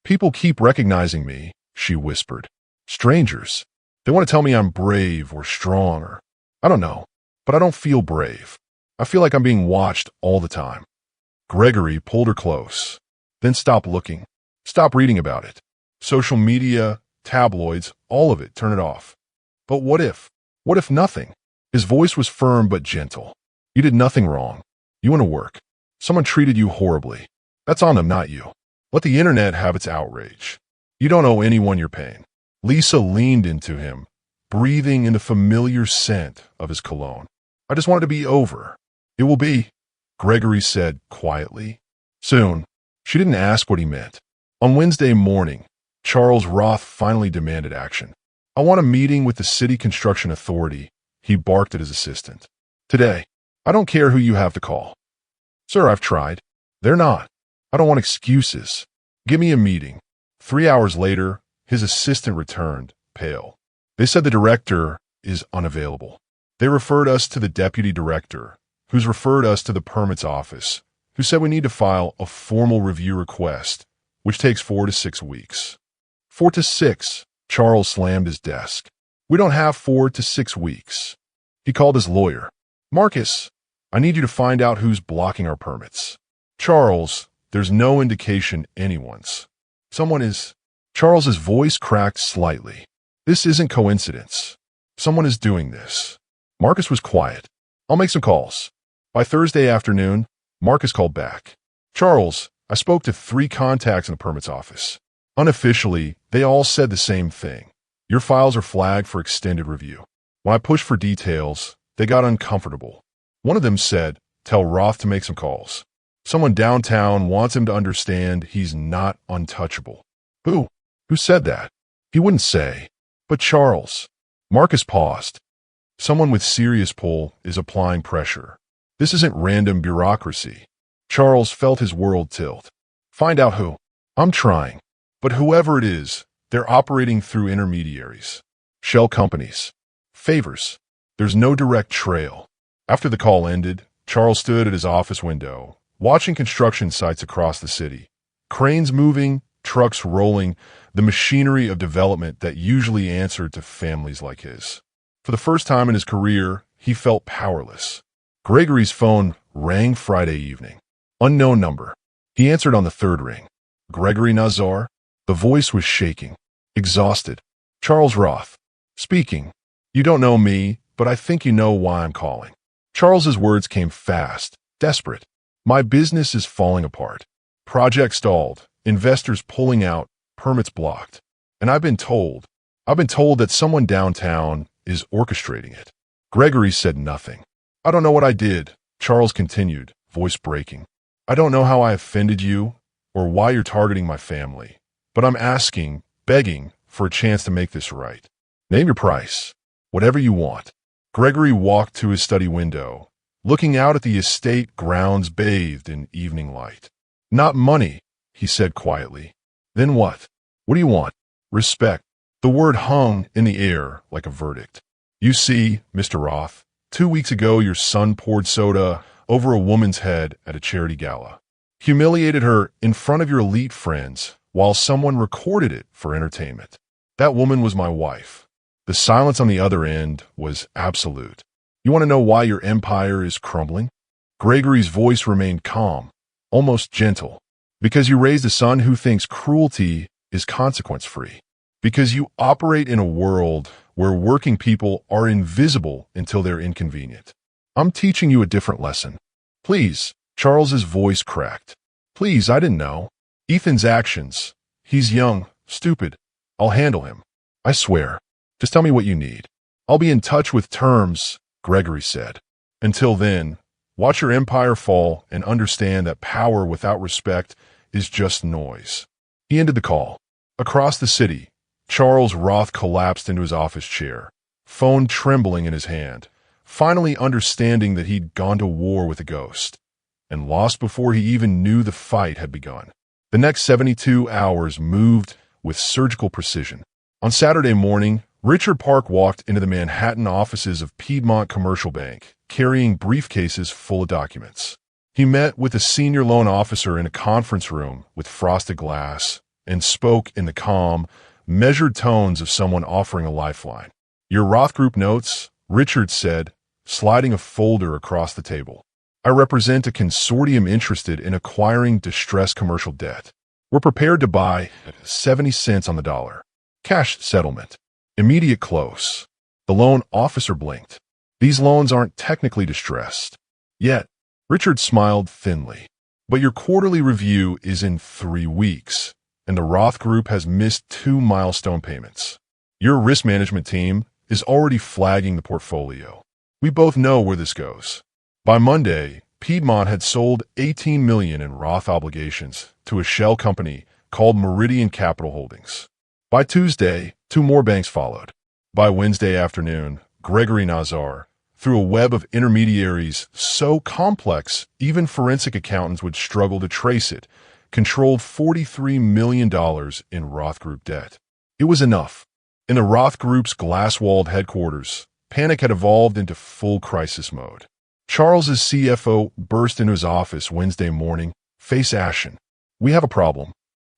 "People keep recognizing me," she whispered. "Strangers. They want to tell me I'm brave or strong or I don't know, but I don't feel brave. I feel like I'm being watched all the time." Gregory pulled her close. "Then stop looking. Stop reading about it. Social media, tabloids, all of it, turn it off." "But what if? What if nothing?" His voice was firm but gentle. "You did nothing wrong. You went to work. Someone treated you horribly. That's on them, not you. Let the internet have its outrage. You don't owe anyone your pain." Lisa leaned into him, breathing in the familiar scent of his cologne. "I just want it to be over." "It will be," Gregory said quietly. "Soon." She didn't ask what he meant. On Wednesday morning, Charles Roth finally demanded action. "I want a meeting with the City Construction Authority," he barked at his assistant. "Today. I don't care who you have to call." "Sir, I've tried." "They're not. I don't want excuses. Give me a meeting." 3 hours later, his assistant returned, pale. "They said the director is unavailable. They referred us to the deputy director, who's referred us to the permits office, who said we need to file a formal review request, which takes 4 to 6 weeks. 4 to 6, Charles slammed his desk. "We don't have 4 to 6 weeks. He called his lawyer. "Marcus, I need you to find out who's blocking our permits." "Charles, there's no indication anyone's." "Someone is." Charles's voice cracked slightly. "This isn't coincidence. Someone is doing this." Marcus was quiet. "I'll make some calls." By Thursday afternoon, Marcus called back. "Charles, I spoke to 3 contacts in the permits office. Unofficially, they all said the same thing. Your files are flagged for extended review." When I pushed for details, they got uncomfortable. One of them said, "Tell Roth to make some calls. Someone downtown wants him to understand he's not untouchable." "Who? Who said that?" He wouldn't say. "But Charles." Marcus paused. "Someone with serious pull is applying pressure. This isn't random bureaucracy." Charles felt his world tilt. "Find out who." "I'm trying. But whoever it is, they're operating through intermediaries. Shell companies. Favors. There's no direct trail." After the call ended, Charles stood at his office window, watching construction sites across the city. Cranes moving, trucks rolling, the machinery of development that usually answered to families like his. For the first time in his career, he felt powerless. Gregory's phone rang Friday evening. Unknown number. He answered on the 3rd ring. "Gregory Nazar?" The voice was shaking. Exhausted. "Charles Roth. Speaking. You don't know me, but I think you know why I'm calling." Charles's words came fast, desperate. "My business is falling apart. Project stalled. Investors pulling out, permits blocked. And I've been told that someone downtown is orchestrating it." Gregory said nothing. "I don't know what I did," Charles continued, voice breaking. "I don't know how I offended you or why you're targeting my family, but I'm asking, begging, for a chance to make this right. Name your price. Whatever you want." Gregory walked to his study window, looking out at the estate grounds bathed in evening light. Not money, he said quietly. Then what? What do you want? Respect. The word hung in the air like a verdict. You see, Mr. Roth, 2 weeks ago your son poured soda over a woman's head at a charity gala. Humiliated her in front of your elite friends while someone recorded it for entertainment. That woman was my wife. The silence on the other end was absolute. You want to know why your empire is crumbling? Gregory's voice remained calm, almost gentle. Because you raised a son who thinks cruelty is consequence-free. Because you operate in a world where working people are invisible until they're inconvenient. I'm teaching you a different lesson. Please, Charles's voice cracked. Please, I didn't know. Ethan's actions. He's young, stupid. I'll handle him. I swear. Just tell me what you need. I'll be in touch with terms, Gregory said. Until then, watch your empire fall and understand that power without respect is just noise. He ended the call. Across the city, Charles Roth collapsed into his office chair, phone trembling in his hand, finally understanding that he'd gone to war with a ghost, and lost before he even knew the fight had begun. The next 72 hours moved with surgical precision. On Saturday morning, Richard Park walked into the Manhattan offices of Piedmont Commercial Bank, carrying briefcases full of documents. He met with a senior loan officer in a conference room with frosted glass and spoke in the calm, measured tones of someone offering a lifeline. Your Roth Group notes, Richard said, sliding a folder across the table. I represent a consortium interested in acquiring distressed commercial debt. We're prepared to buy at 70 cents on the dollar. Cash settlement. Immediate close. The loan officer blinked. These loans aren't technically distressed. Yet, Richard smiled thinly. But your quarterly review is in 3 weeks, and the Roth Group has missed 2 milestone payments. Your risk management team is already flagging the portfolio. We both know where this goes. By Monday, Piedmont had sold $18 million in Roth obligations to a shell company called Meridian Capital Holdings. By Tuesday, 2 more banks followed. By Wednesday afternoon, Gregory Nazar, through a web of intermediaries so complex even forensic accountants would struggle to trace it, controlled $43 million in Roth Group debt. It was enough. In the Roth Group's glass-walled headquarters, panic had evolved into full crisis mode. Charles's CFO burst into his office Wednesday morning, face ashen. We have a problem.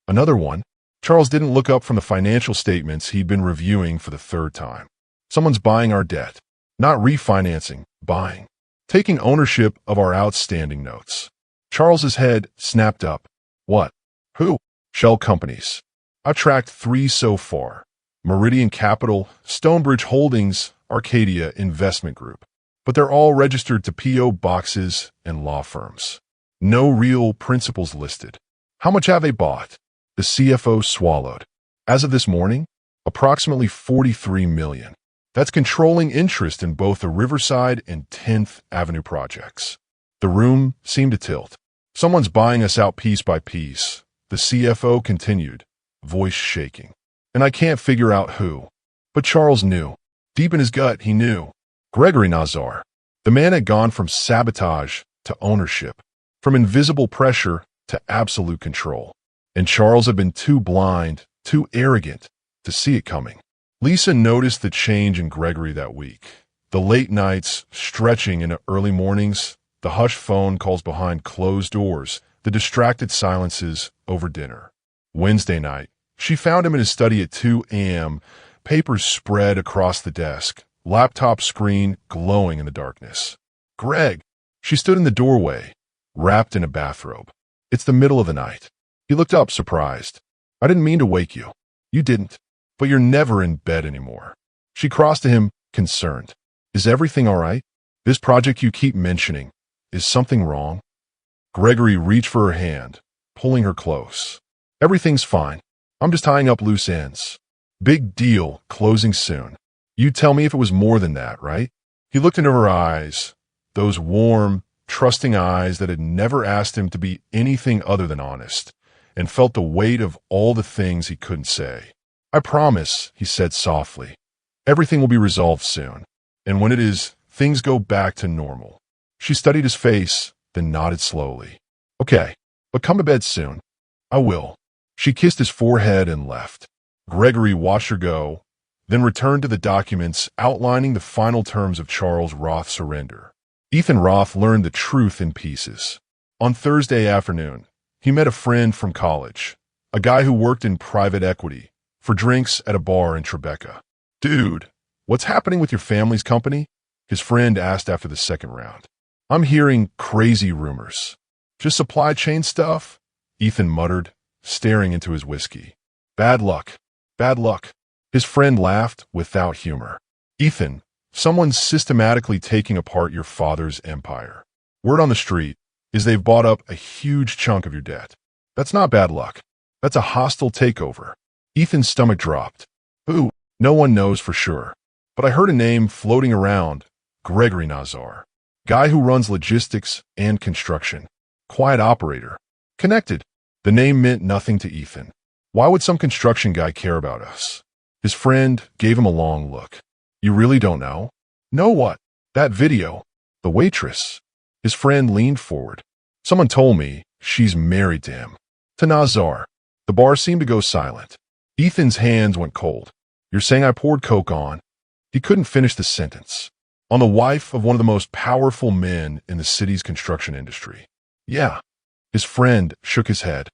Another one? Charles didn't look up from the financial statements he'd been reviewing for the 3rd time. Someone's buying our debt. Not refinancing, buying. Taking ownership of our outstanding notes. Charles's head snapped up. What? Who? Shell companies. I've tracked 3 so far. Meridian Capital, Stonebridge Holdings, Arcadia Investment Group. But they're all registered to P.O. boxes and law firms. No real principals listed. How much have they bought? The CFO swallowed. As of this morning, approximately $43 million. That's controlling interest in both the Riverside and 10th Avenue projects. The room seemed to tilt. Someone's buying us out piece by piece, the CFO continued, voice shaking. And I can't figure out who. But Charles knew. Deep in his gut, he knew. Gregory Nazar. The man had gone from sabotage to ownership, from invisible pressure to absolute control. And Charles had been too blind, too arrogant, to see it coming. Lisa noticed the change in Gregory that week. The late nights, stretching into early mornings, the hushed phone calls behind closed doors, the distracted silences over dinner. Wednesday night, she found him in his study at 2 a.m., papers spread across the desk, laptop screen glowing in the darkness. Greg! She stood in the doorway, wrapped in a bathrobe. It's the middle of the night. He looked up, surprised. I didn't mean to wake you. You didn't. But you're never in bed anymore. She crossed to him, concerned. Is everything all right? This project you keep mentioning, is something wrong? Gregory reached for her hand, pulling her close. Everything's fine. I'm just tying up loose ends. Big deal, closing soon. You'd tell me if it was more than that, right? He looked into her eyes, those warm, trusting eyes that had never asked him to be anything other than honest, and felt the weight of all the things he couldn't say. I promise, he said softly. Everything will be resolved soon. And when it is, things go back to normal. She studied his face, then nodded slowly. Okay, but come to bed soon. I will. She kissed his forehead and left. Gregory watched her go, then returned to the documents outlining the final terms of Charles Roth's surrender. Ethan Roth learned the truth in pieces. On Thursday afternoon, he met a friend from college, a guy who worked in private equity, for drinks at a bar in Tribeca. Dude, what's happening with your family's company? His friend asked after the second round. I'm hearing crazy rumors. Just supply chain stuff? Ethan muttered, staring into his whiskey. Bad luck. Bad luck. His friend laughed without humor. Ethan, someone's systematically taking apart your father's empire. Word on the street is they've bought up a huge chunk of your debt. That's not bad luck. That's a hostile takeover. Ethan's stomach dropped. Who? No one knows for sure. But I heard a name floating around, Gregory Nazar. Guy who runs logistics and construction. Quiet operator. Connected. The name meant nothing to Ethan. Why would some construction guy care about us? His friend gave him a long look. You really don't know? Know what? That video. The waitress. His friend leaned forward. Someone told me she's married to him. To Nazar. The bar seemed to go silent. Ethan's hands went cold. You're saying I poured Coke on? He couldn't finish the sentence. On the wife of one of the most powerful men in the city's construction industry. Yeah. His friend shook his head.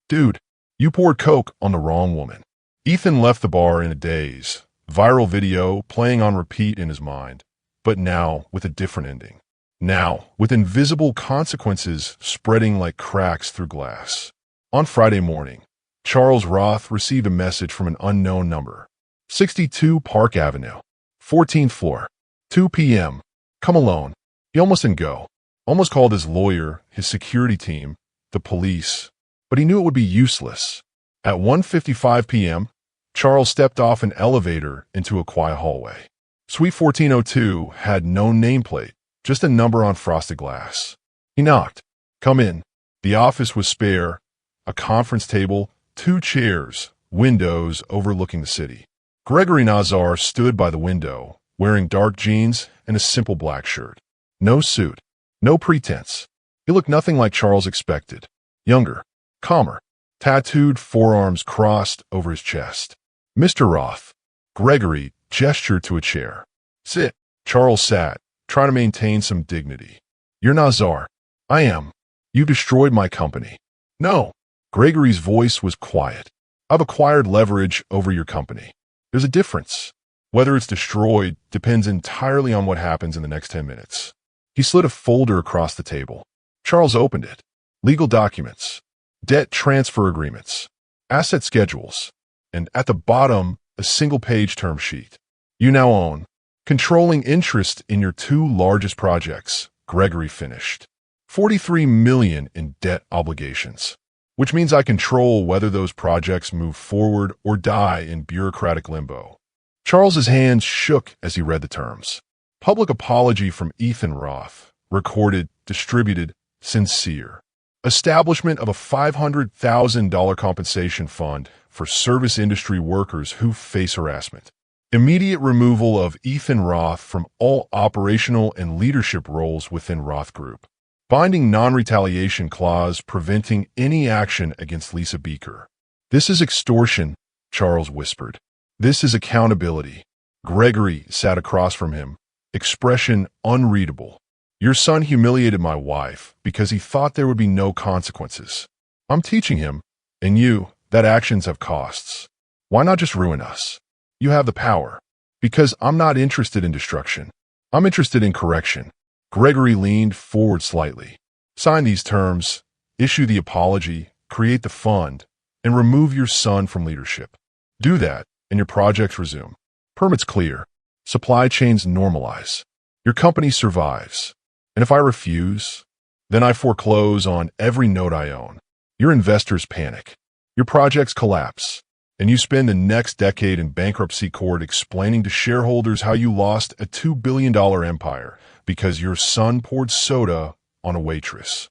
Dude, you poured Coke on the wrong woman. Ethan left the bar in a daze, viral video playing on repeat in his mind, but now with a different ending. Now, with invisible consequences spreading like cracks through glass. On Friday morning, Charles Roth received a message from an unknown number. 62 Park Avenue, 14th floor, 2 p.m. Come alone. He almost didn't go. Almost called his lawyer, his security team, the police, but he knew it would be useless. At 1:55 p.m., Charles stepped off an elevator into a quiet hallway. Suite 1402 had no nameplate, just a number on frosted glass. He knocked. Come in. The office was spare, a conference table, 2 chairs, windows overlooking the city. Gregory Nazar stood by the window, wearing dark jeans and a simple black shirt. No suit, no pretense. He looked nothing like Charles expected. Younger, calmer, tattooed forearms crossed over his chest. Mr. Roth. Gregory gestured to a chair. Sit. Charles sat, trying to maintain some dignity. You're Nazar. I am. You destroyed my company. No. Gregory's voice was quiet. I've acquired leverage over your company. There's a difference. Whether it's destroyed depends entirely on what happens in the next 10 minutes. He slid a folder across the table. Charles opened it. Legal documents, debt transfer agreements, asset schedules, and at the bottom, a single-page term sheet. You now own controlling interest in your 2 largest projects, Gregory finished. $43 million in debt obligations, which means I control whether those projects move forward or die in bureaucratic limbo. Charles's hands shook as he read the terms. Public apology from Ethan Roth, recorded, distributed, sincere. Establishment of a $500,000 compensation fund for service industry workers who face harassment. Immediate removal of Ethan Roth from all operational and leadership roles within Roth Group. Binding non-retaliation clause preventing any action against Lisa Baecker. This is extortion, Charles whispered. This is accountability. Gregory sat across from him, expression unreadable. Your son humiliated my wife because he thought there would be no consequences. I'm teaching him, and you, that actions have costs. Why not just ruin us? You have the power. Because I'm not interested in destruction. I'm interested in correction. Gregory leaned forward slightly. Sign these terms, issue the apology, create the fund, and remove your son from leadership. Do that, and your projects resume. Permits clear. Supply chains normalize. Your company survives. And if I refuse, then I foreclose on every note I own. Your investors panic. Your projects collapse. And you spend the next decade in bankruptcy court explaining to shareholders how you lost a $2 billion empire because your son poured soda on a waitress.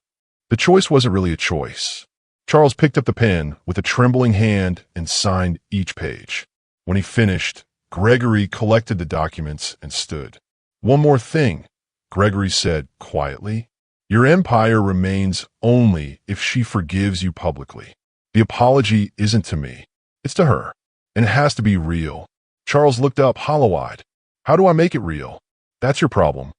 The choice wasn't really a choice. Charles picked up the pen with a trembling hand and signed each page. When he finished, Gregory collected the documents and stood. One more thing, Gregory said quietly. Your empire remains only if she forgives you publicly. The apology isn't to me. It's to her. And it has to be real. Charles looked up hollow-eyed. How do I make it real? That's your problem.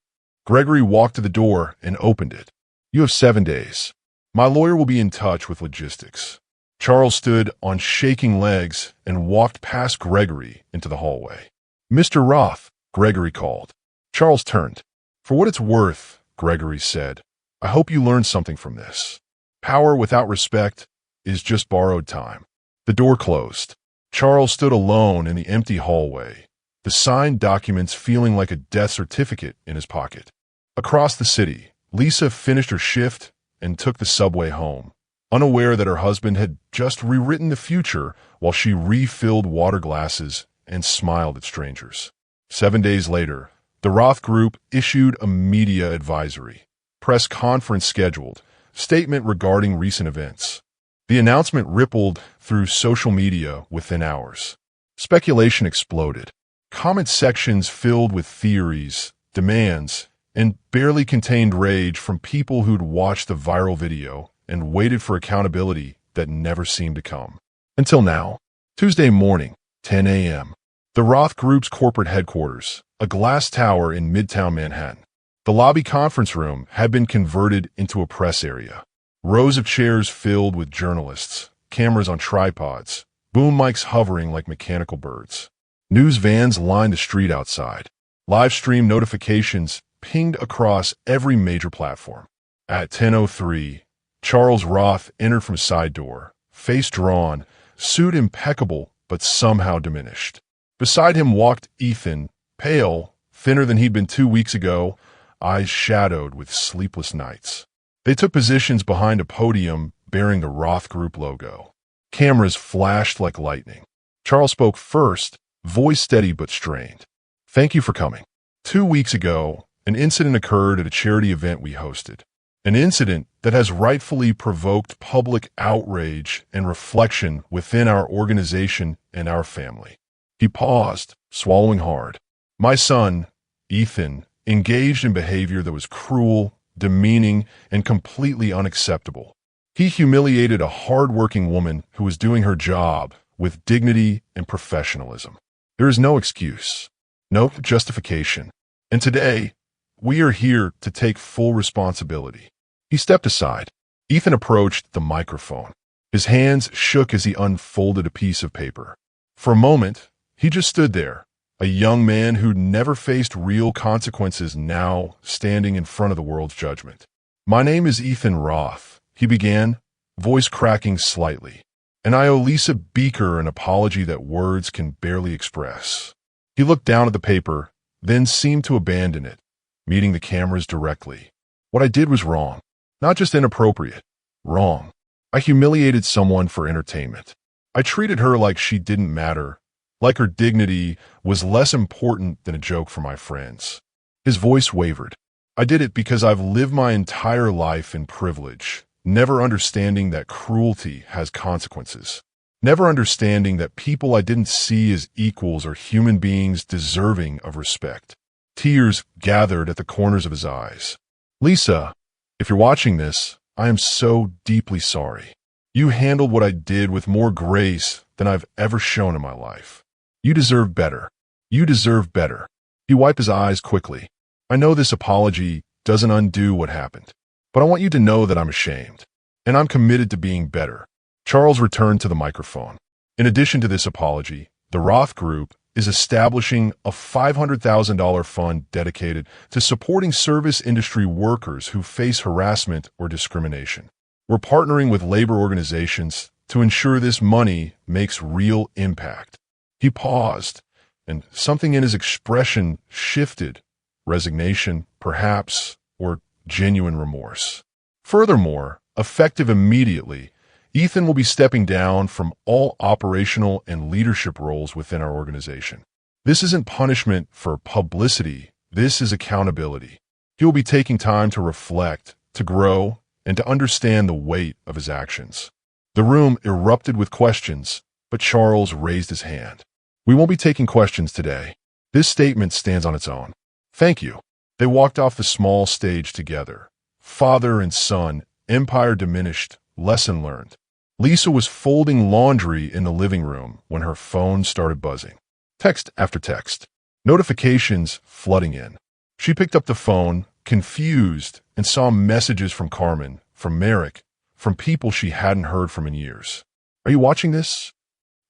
Gregory walked to the door and opened it. You have 7 days. My lawyer will be in touch with logistics. Charles stood on shaking legs and walked past Gregory into the hallway. Mr. Roth, Gregory called. Charles turned. For what it's worth, Gregory said, I hope you learned something from this. Power without respect is just borrowed time. The door closed. Charles stood alone in the empty hallway, the signed documents feeling like a death certificate in his pocket. Across the city, Lisa finished her shift and took the subway home, unaware that her husband had just rewritten the future while she refilled water glasses and smiled at strangers. 7 days later, the Roth Group issued a media advisory, press conference scheduled, statement regarding recent events. The announcement rippled through social media within hours. Speculation exploded. Comment sections filled with theories, demands, and barely contained rage from people who'd watched the viral video and waited for accountability that never seemed to come. Until now, Tuesday morning, 10 a.m., the Roth Group's corporate headquarters, a glass tower in Midtown Manhattan. The lobby conference room had been converted into a press area. Rows of chairs filled with journalists, cameras on tripods, boom mics hovering like mechanical birds. News vans lined the street outside. Live stream notifications pinged across every major platform. At 10:03, Charles Roth entered from side door, face drawn, suit impeccable but somehow diminished. Beside him walked Ethan, pale, thinner than he'd been 2 weeks ago, eyes shadowed with sleepless nights. They took positions behind a podium bearing the Roth Group logo. Cameras flashed like lightning. Charles spoke first, voice steady but strained. Thank you for coming. 2 weeks ago, an incident occurred at a charity event we hosted. An incident that has rightfully provoked public outrage and reflection within our organization and our family. He paused, swallowing hard. My son, Ethan, engaged in behavior that was cruel, demeaning, and completely unacceptable. He humiliated a hard-working woman who was doing her job with dignity and professionalism. There is no excuse, no justification. And today, we are here to take full responsibility. He stepped aside. Ethan approached the microphone. His hands shook as he unfolded a piece of paper. For a moment, he just stood there, a young man who'd never faced real consequences now standing in front of the world's judgment. My name is Ethan Roth, he began, voice cracking slightly, and I owe Lisa Baecker an apology that words can barely express. He looked down at the paper, then seemed to abandon it, meeting the cameras directly. What I did was wrong, not just inappropriate, wrong. I humiliated someone for entertainment. I treated her like she didn't matter, like her dignity was less important than a joke for my friends. His voice wavered. I did it because I've lived my entire life in privilege, never understanding that cruelty has consequences, never understanding that people I didn't see as equals are human beings deserving of respect. Tears gathered at the corners of his eyes. Lisa, if you're watching this, I am so deeply sorry. You handled what I did with more grace than I've ever shown in my life. You deserve better. You deserve better. He wiped his eyes quickly. I know this apology doesn't undo what happened, but I want you to know that I'm ashamed, and I'm committed to being better. Charles returned to the microphone. In addition to this apology, the Roth Group is establishing a $500,000 fund dedicated to supporting service industry workers who face harassment or discrimination. We're partnering with labor organizations to ensure this money makes real impact. He paused, and something in his expression shifted, resignation, perhaps, or genuine remorse. Furthermore, effective immediately, Ethan will be stepping down from all operational and leadership roles within our organization. This isn't punishment for publicity, this is accountability. He will be taking time to reflect, to grow, and to understand the weight of his actions. The room erupted with questions, but Charles raised his hand. We won't be taking questions today. This statement stands on its own. Thank you. They walked off the small stage together. Father and son, empire diminished, lesson learned. Lisa was folding laundry in the living room when her phone started buzzing. Text after text. Notifications flooding in. She picked up the phone, confused, and saw messages from Carmen, from Merrick, from people she hadn't heard from in years. Are you watching this?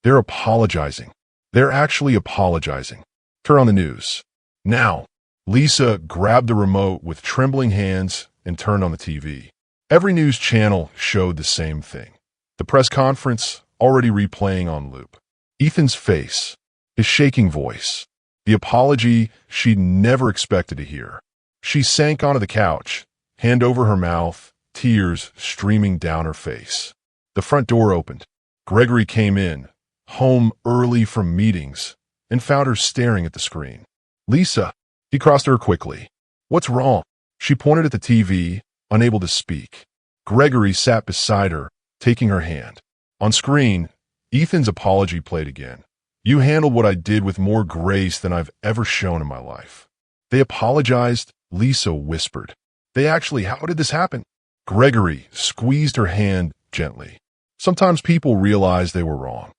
They're apologizing. They're actually apologizing. Turn on the news. Now. Lisa grabbed the remote with trembling hands and turned on the TV. Every news channel showed the same thing. The press conference already replaying on loop. Ethan's face, his shaking voice, the apology she'd never expected to hear. She sank onto the couch, hand over her mouth, tears streaming down her face. The front door opened. Gregory came in, home early from meetings, and found her staring at the screen. Lisa, he crossed her quickly. What's wrong? She pointed at the TV, unable to speak. Gregory sat beside her, taking her hand. On screen, Ethan's apology played again. You handled what I did with more grace than I've ever shown in my life. They apologized, Lisa whispered. How did this happen? Gregory squeezed her hand gently. Sometimes people realize they were wrong.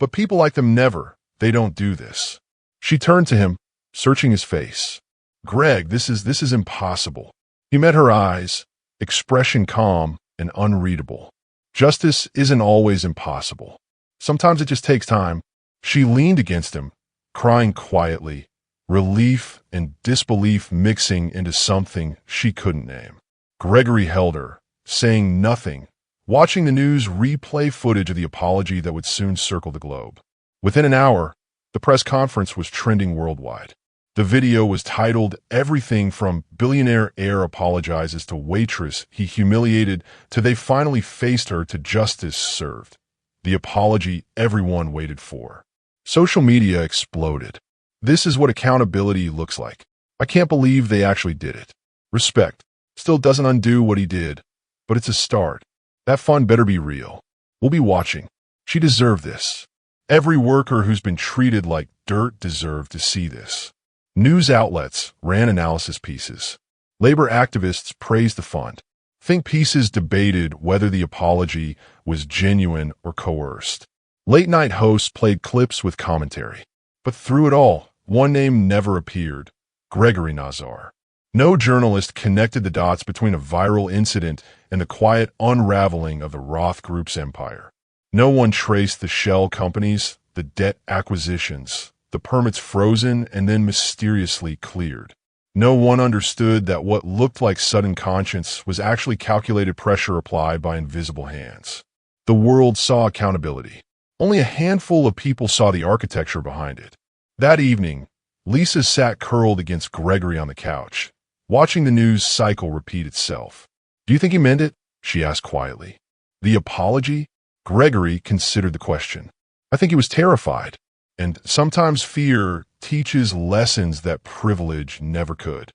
But people like them never. They don't do this. She turned to him, searching his face. Greg, this is impossible. He met her eyes, expression calm and unreadable. Justice isn't always impossible. Sometimes it just takes time. She leaned against him, crying quietly, relief and disbelief mixing into something she couldn't name. Gregory held her, saying nothing, watching the news replay footage of the apology that would soon circle the globe. Within an hour, the press conference was trending worldwide. The video was titled everything from billionaire heir apologizes to waitress he humiliated to they finally faced her to justice served. The apology everyone waited for. Social media exploded. This is what accountability looks like. I can't believe they actually did it. Respect. Still doesn't undo what he did, but it's a start. That fun better be real. We'll be watching. She deserved this. Every worker who's been treated like dirt deserved to see this. News outlets ran analysis pieces. Labor activists praised the fund. Think pieces debated whether the apology was genuine or coerced. Late-night hosts played clips with commentary. But through it all, one name never appeared: Gregory Nazar. No journalist connected the dots between a viral incident and the quiet unraveling of the Roth Group's empire. No one traced the shell companies, the debt acquisitions, the permits frozen and then mysteriously cleared. No one understood that what looked like sudden conscience was actually calculated pressure applied by invisible hands. The world saw accountability. Only a handful of people saw the architecture behind it. That evening, Lisa sat curled against Gregory on the couch, watching the news cycle repeat itself. Do you think he meant it? She asked quietly. The apology? Gregory considered the question. I think he was terrified. And sometimes fear teaches lessons that privilege never could.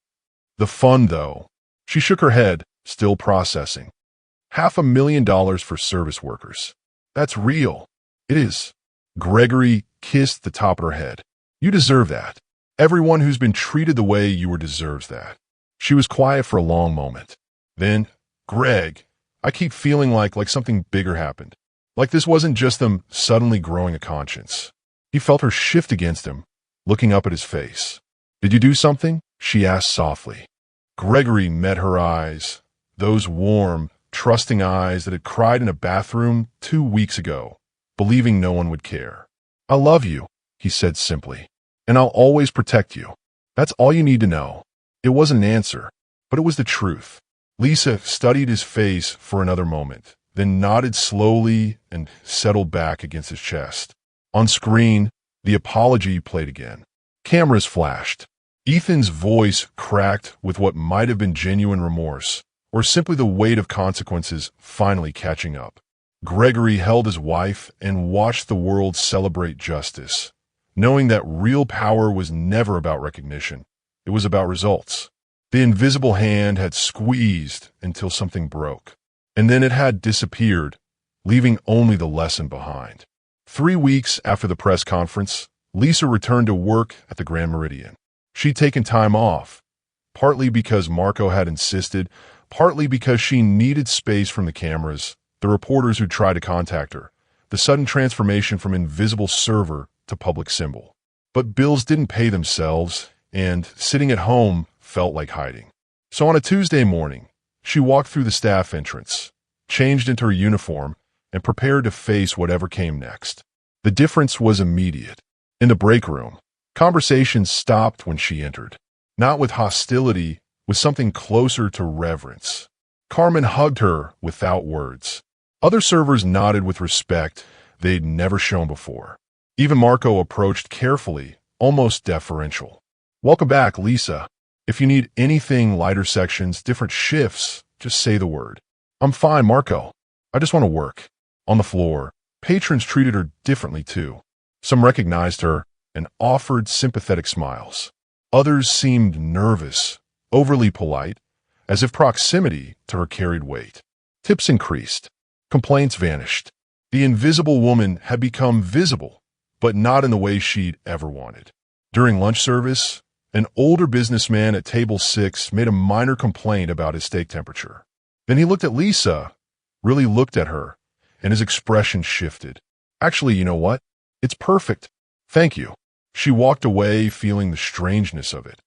The fund, though. She shook her head, still processing. $500,000 for service workers. That's real. It is. Gregory kissed the top of her head. You deserve that. Everyone who's been treated the way you were deserves that. She was quiet for a long moment. Then, Greg, I keep feeling like something bigger happened. Like this wasn't just them suddenly growing a conscience. He felt her shift against him, looking up at his face. Did you do something? She asked softly. Gregory met her eyes, those warm, trusting eyes that had cried in a bathroom 2 weeks ago, believing no one would care. I love you, he said simply, and I'll always protect you. That's all you need to know. It wasn't an answer, but it was the truth. Lisa studied his face for another moment, then nodded slowly and settled back against his chest. On screen, the apology played again. Cameras flashed. Ethan's voice cracked with what might have been genuine remorse, or simply the weight of consequences finally catching up. Gregory held his wife and watched the world celebrate justice, knowing that real power was never about recognition. It was about results. The invisible hand had squeezed until something broke, and then it had disappeared, leaving only the lesson behind. 3 weeks after the press conference, Lisa returned to work at the Grand Meridian. She'd taken time off, partly because Marco had insisted, partly because she needed space from the cameras, the reporters who tried to contact her, the sudden transformation from invisible server to public symbol. But bills didn't pay themselves, and sitting at home felt like hiding. So on a Tuesday morning, she walked through the staff entrance, changed into her uniform, and prepared to face whatever came next. The difference was immediate. In the break room, conversations stopped when she entered. Not with hostility, with something closer to reverence. Carmen hugged her without words. Other servers nodded with respect they'd never shown before. Even Marco approached carefully, almost deferential. "Welcome back, Lisa. If you need anything, lighter sections, different shifts, just say the word." "I'm fine, Marco. I just want to work." On the floor, patrons treated her differently too. Some recognized her and offered sympathetic smiles. Others seemed nervous, overly polite, as if proximity to her carried weight. Tips increased. Complaints vanished. The invisible woman had become visible, but not in the way she'd ever wanted. During lunch service, an older businessman at table 6 made a minor complaint about his steak temperature. Then he looked at Lisa, really looked at her, and his expression shifted. "Actually, you know what? It's perfect. Thank you." She walked away feeling the strangeness of it.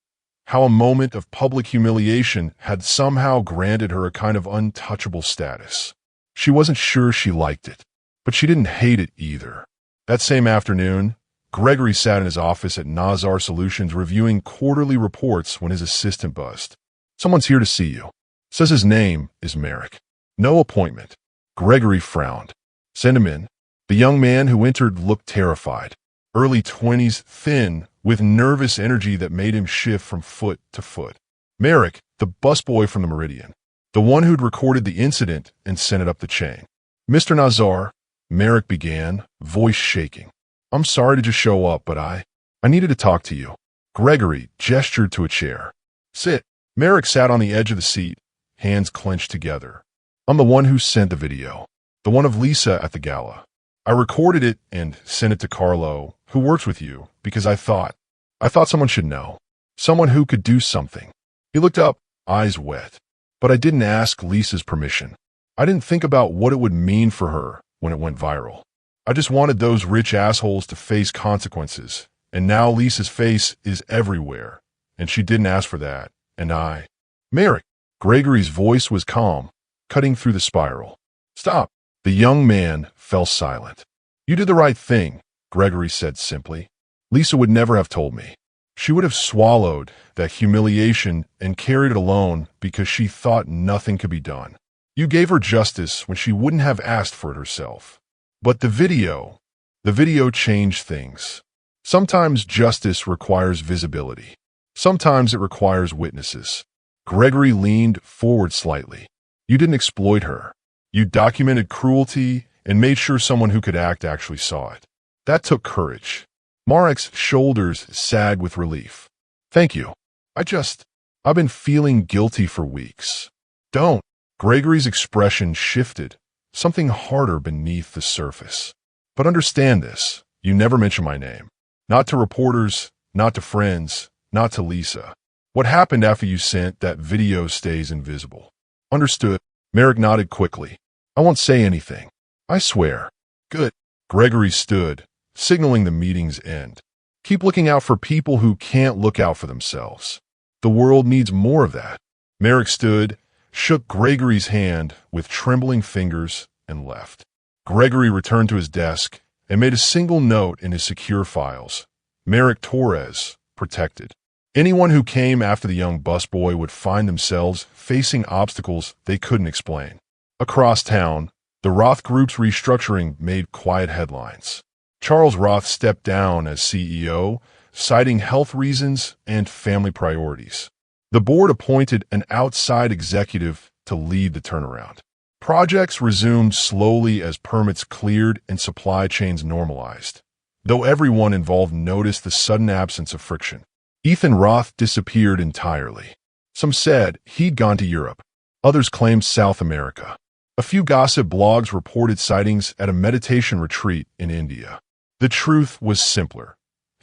How a moment of public humiliation had somehow granted her a kind of untouchable status. She wasn't sure she liked it, but she didn't hate it either. That same afternoon, Gregory sat in his office at Nazar Solutions reviewing quarterly reports when his assistant buzzed. "Someone's here to see you." Says his name is Merrick. No appointment. Gregory frowned. "Send him in." The young man who entered looked terrified. Early 20s, thin, with nervous energy that made him shift from foot to foot. Merrick, the busboy from the Meridian. The one who'd recorded the incident and sent it up the chain. "Mr. Nazar," Merrick began, voice shaking. "I'm sorry to just show up, but I needed to talk to you." Gregory gestured to a chair. "Sit." Merrick sat on the edge of the seat, hands clenched together. "I'm the one who sent the video. The one of Lisa at the gala. I recorded it and sent it to Carlo, who works with you, because I thought someone should know. Someone who could do something." He looked up, eyes wet. "But I didn't ask Lisa's permission. I didn't think about what it would mean for her when it went viral. I just wanted those rich assholes to face consequences, and now Lisa's face is everywhere, and she didn't ask for that, and I—" "Merrick." Gregory's voice was calm, cutting through the spiral. "Stop." The young man fell silent. "You did the right thing," Gregory said simply. "Lisa would never have told me. She would have swallowed that humiliation and carried it alone because she thought nothing could be done. You gave her justice when she wouldn't have asked for it herself. But the video changed things. Sometimes justice requires visibility. Sometimes it requires witnesses." Gregory leaned forward slightly. "You didn't exploit her. You documented cruelty and made sure someone who could act actually saw it. That took courage." Marek's shoulders sagged with relief. "Thank you. I've been feeling guilty for weeks." "Don't." Gregory's expression shifted, something harder beneath the surface. "But understand this. You never mention my name. Not to reporters, not to friends, not to Lisa. What happened after you sent that video stays invisible." "Understood." Merrick nodded quickly. "I won't say anything. I swear." "Good." Gregory stood, signaling the meeting's end. "Keep looking out for people who can't look out for themselves. The world needs more of that." Merrick stood, shook Gregory's hand with trembling fingers, and left. Gregory returned to his desk and made a single note in his secure files. Merrick Torres, protected. Anyone who came after the young busboy would find themselves facing obstacles they couldn't explain. Across town, the Roth Group's restructuring made quiet headlines. Charles Roth stepped down as CEO, citing health reasons and family priorities. The board appointed an outside executive to lead the turnaround. Projects resumed slowly as permits cleared and supply chains normalized, though everyone involved noticed the sudden absence of friction. Ethan Roth disappeared entirely. Some said he'd gone to Europe. Others claimed South America. A few gossip blogs reported sightings at a meditation retreat in India. The truth was simpler.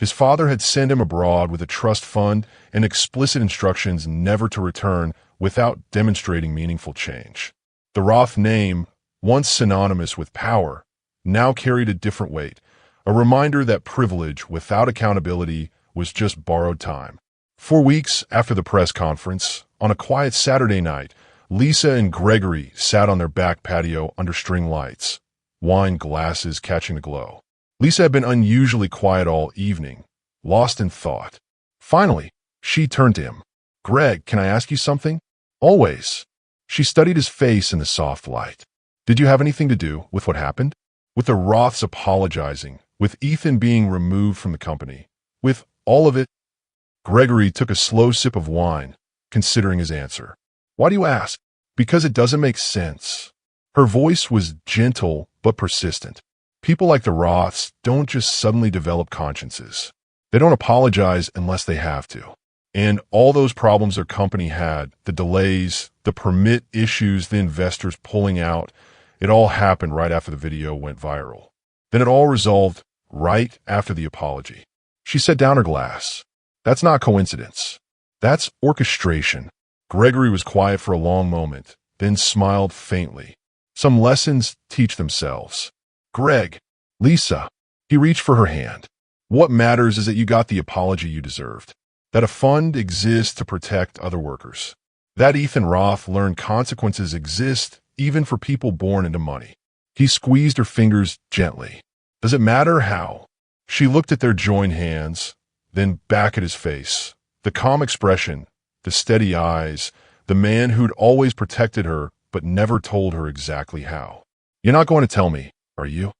His father had sent him abroad with a trust fund and explicit instructions never to return without demonstrating meaningful change. The Roth name, once synonymous with power, now carried a different weight, a reminder that privilege without accountability was just borrowed time. 4 weeks after the press conference, on a quiet Saturday night, Lisa and Gregory sat on their back patio under string lights, wine glasses catching the glow. Lisa had been unusually quiet all evening, lost in thought. Finally, she turned to him. "Greg, can I ask you something?" "Always." She studied his face in the soft light. "Did you have anything to do with what happened? With the Roths apologizing, with Ethan being removed from the company, with all of it?" Gregory took a slow sip of wine, considering his answer. "Why do you ask?" "Because it doesn't make sense." Her voice was gentle but persistent. People like the Roths don't just suddenly develop consciences. They don't apologize unless they have to. And all those problems their company had, the delays, the permit issues, the investors pulling out, it all happened right after the video went viral. Then it all resolved right after the apology. She set down her glass. "That's not coincidence. That's orchestration." Gregory was quiet for a long moment, then smiled faintly. "Some lessons teach themselves." "Greg, Lisa." He reached for her hand. "What matters is that you got the apology you deserved. That a fund exists to protect other workers. That Ethan Roth learned consequences exist even for people born into money." He squeezed her fingers gently. "Does it matter how?" She looked at their joined hands, then back at his face. The calm expression, the steady eyes, the man who'd always protected her but never told her exactly how. "You're not going to tell me, are you?"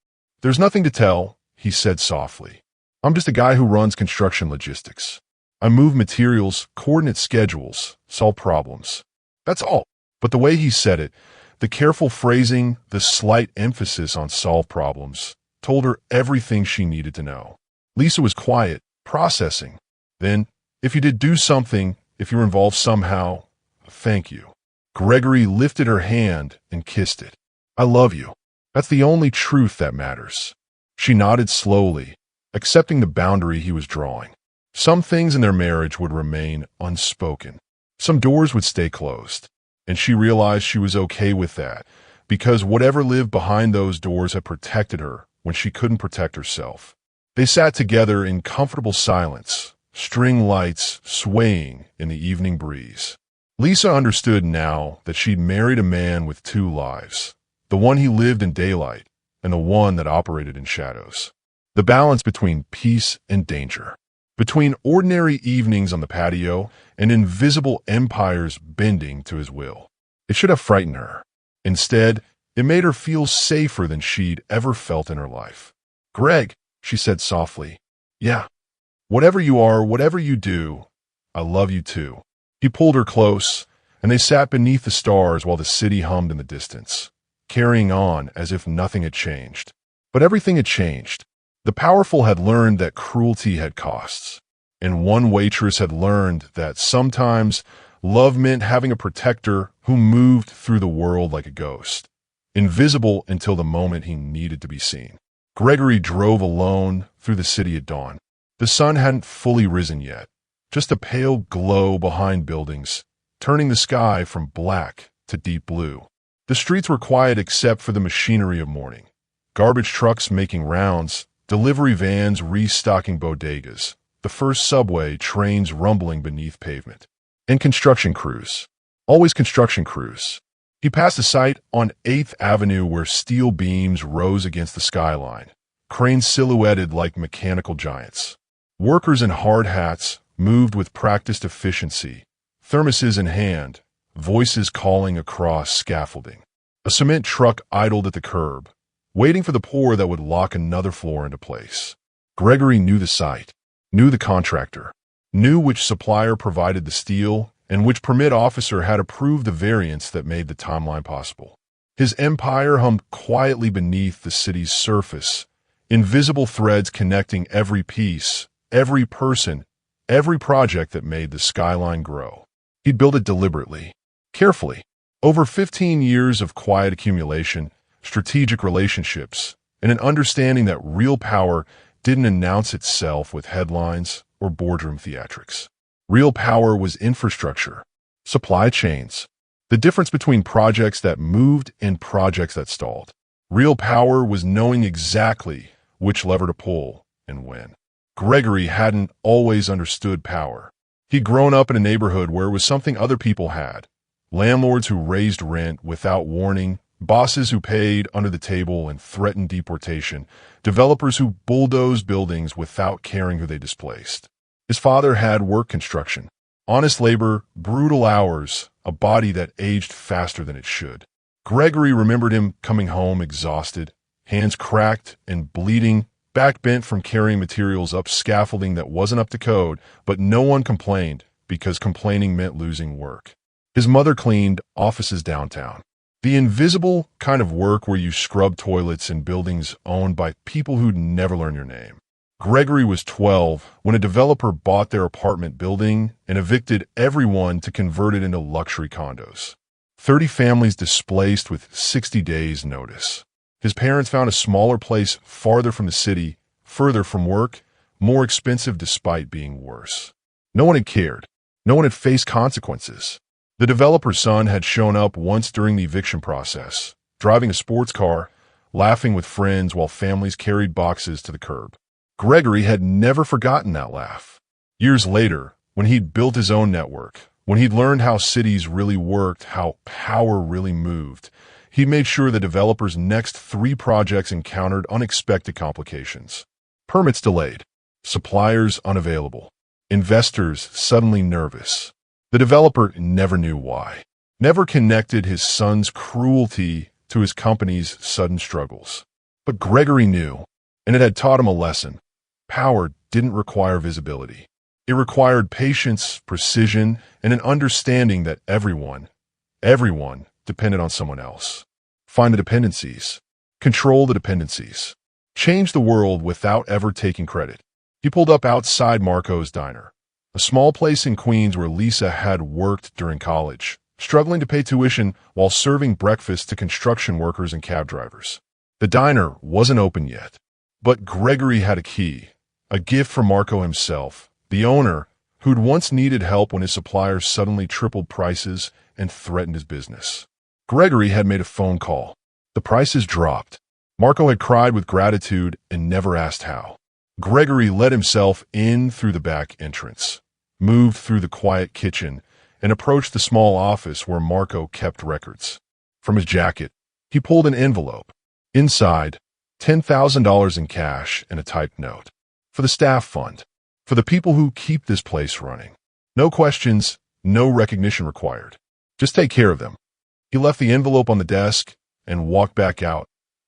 "There's nothing to tell," he said softly. "I'm just a guy who runs construction logistics. I move materials, coordinate schedules, solve problems. That's all." But the way he said it, the careful phrasing, the slight emphasis on solve problems, told her everything she needed to know. Lisa was quiet, processing. "Then, if you did do something, if you were involved somehow, thank you." Gregory lifted her hand and kissed it. "I love you. That's the only truth that matters." She nodded slowly, accepting the boundary he was drawing. Some things in their marriage would remain unspoken. Some doors would stay closed. And she realized she was okay with that, because whatever lived behind those doors had protected her when she couldn't protect herself. They sat together in comfortable silence, string lights swaying in the evening breeze. Lisa understood now that she'd married a man with two lives, the one he lived in daylight and the one that operated in shadows. The balance between peace and danger, between ordinary evenings on the patio and invisible empires bending to his will. It should have frightened her. Instead, it made her feel safer than she'd ever felt in her life. "Greg," she said softly. "Yeah. Whatever you are, whatever you do, I love you too." He pulled her close, and they sat beneath the stars while the city hummed in the distance, carrying on as if nothing had changed. But everything had changed. The powerful had learned that cruelty had costs, and one waitress had learned that sometimes love meant having a protector who moved through the world like a ghost, invisible until the moment he needed to be seen. Gregory drove alone through the city at dawn. The sun hadn't fully risen yet, just a pale glow behind buildings, turning the sky from black to deep blue. The streets were quiet except for the machinery of morning. Garbage trucks making rounds, delivery vans restocking bodegas, the first subway trains rumbling beneath pavement. And construction crews. Always construction crews. He passed a site on 8th Avenue where steel beams rose against the skyline, cranes silhouetted like mechanical giants. Workers in hard hats moved with practiced efficiency, thermoses in hand, voices calling across scaffolding. A cement truck idled at the curb, waiting for the pour that would lock another floor into place. Gregory knew the site, knew the contractor, knew which supplier provided the steel, and which permit officer had approved the variants that made the timeline possible. His empire hummed quietly beneath the city's surface, invisible threads connecting every piece, every person, every project that made the skyline grow. He'd built it deliberately, carefully, over 15 years of quiet accumulation, strategic relationships, and an understanding that real power didn't announce itself with headlines or boardroom theatrics. Real power was infrastructure, supply chains, the difference between projects that moved and projects that stalled. Real power was knowing exactly which lever to pull and when. Gregory hadn't always understood power. He'd grown up in a neighborhood where it was something other people had. Landlords who raised rent without warning, bosses who paid under the table and threatened deportation, developers who bulldozed buildings without caring who they displaced. His father had work construction, honest labor, brutal hours, a body that aged faster than it should. Gregory remembered him coming home exhausted, hands cracked and bleeding, back bent from carrying materials up scaffolding that wasn't up to code, but no one complained because complaining meant losing work. His mother cleaned offices downtown. The invisible kind of work where you scrub toilets in buildings owned by people who'd never learn your name. Gregory was 12 when a developer bought their apartment building and evicted everyone to convert it into luxury condos. 30 families displaced with 60 days' notice. His parents found a smaller place farther from the city, further from work, more expensive despite being worse. No one had cared. No one had faced consequences. The developer's son had shown up once during the eviction process, driving a sports car, laughing with friends while families carried boxes to the curb. Gregory had never forgotten that laugh. Years later, when he'd built his own network, when he'd learned how cities really worked, how power really moved, he made sure the developer's next 3 projects encountered unexpected complications. Permits delayed, suppliers unavailable, investors suddenly nervous. The developer never knew why, never connected his son's cruelty to his company's sudden struggles. But Gregory knew, and it had taught him a lesson. Power didn't require visibility. It required patience, precision, and an understanding that everyone depended on someone else. Find the dependencies. Control the dependencies. Change the world without ever taking credit. He pulled up outside Marco's diner, a small place in Queens where Lisa had worked during college, struggling to pay tuition while serving breakfast to construction workers and cab drivers. The diner wasn't open yet, but Gregory had a key, a gift from Marco himself, the owner who'd once needed help when his suppliers suddenly tripled prices and threatened his business. Gregory had made a phone call. The prices dropped. Marco had cried with gratitude and never asked how. Gregory let himself in through the back entrance, moved through the quiet kitchen, and approached the small office where Marco kept records. From his jacket, he pulled an envelope. Inside, $10,000 in cash and a typed note. For the staff fund. For the people who keep this place running. No questions, no recognition required. Just take care of them. He left the envelope on the desk and walked back out,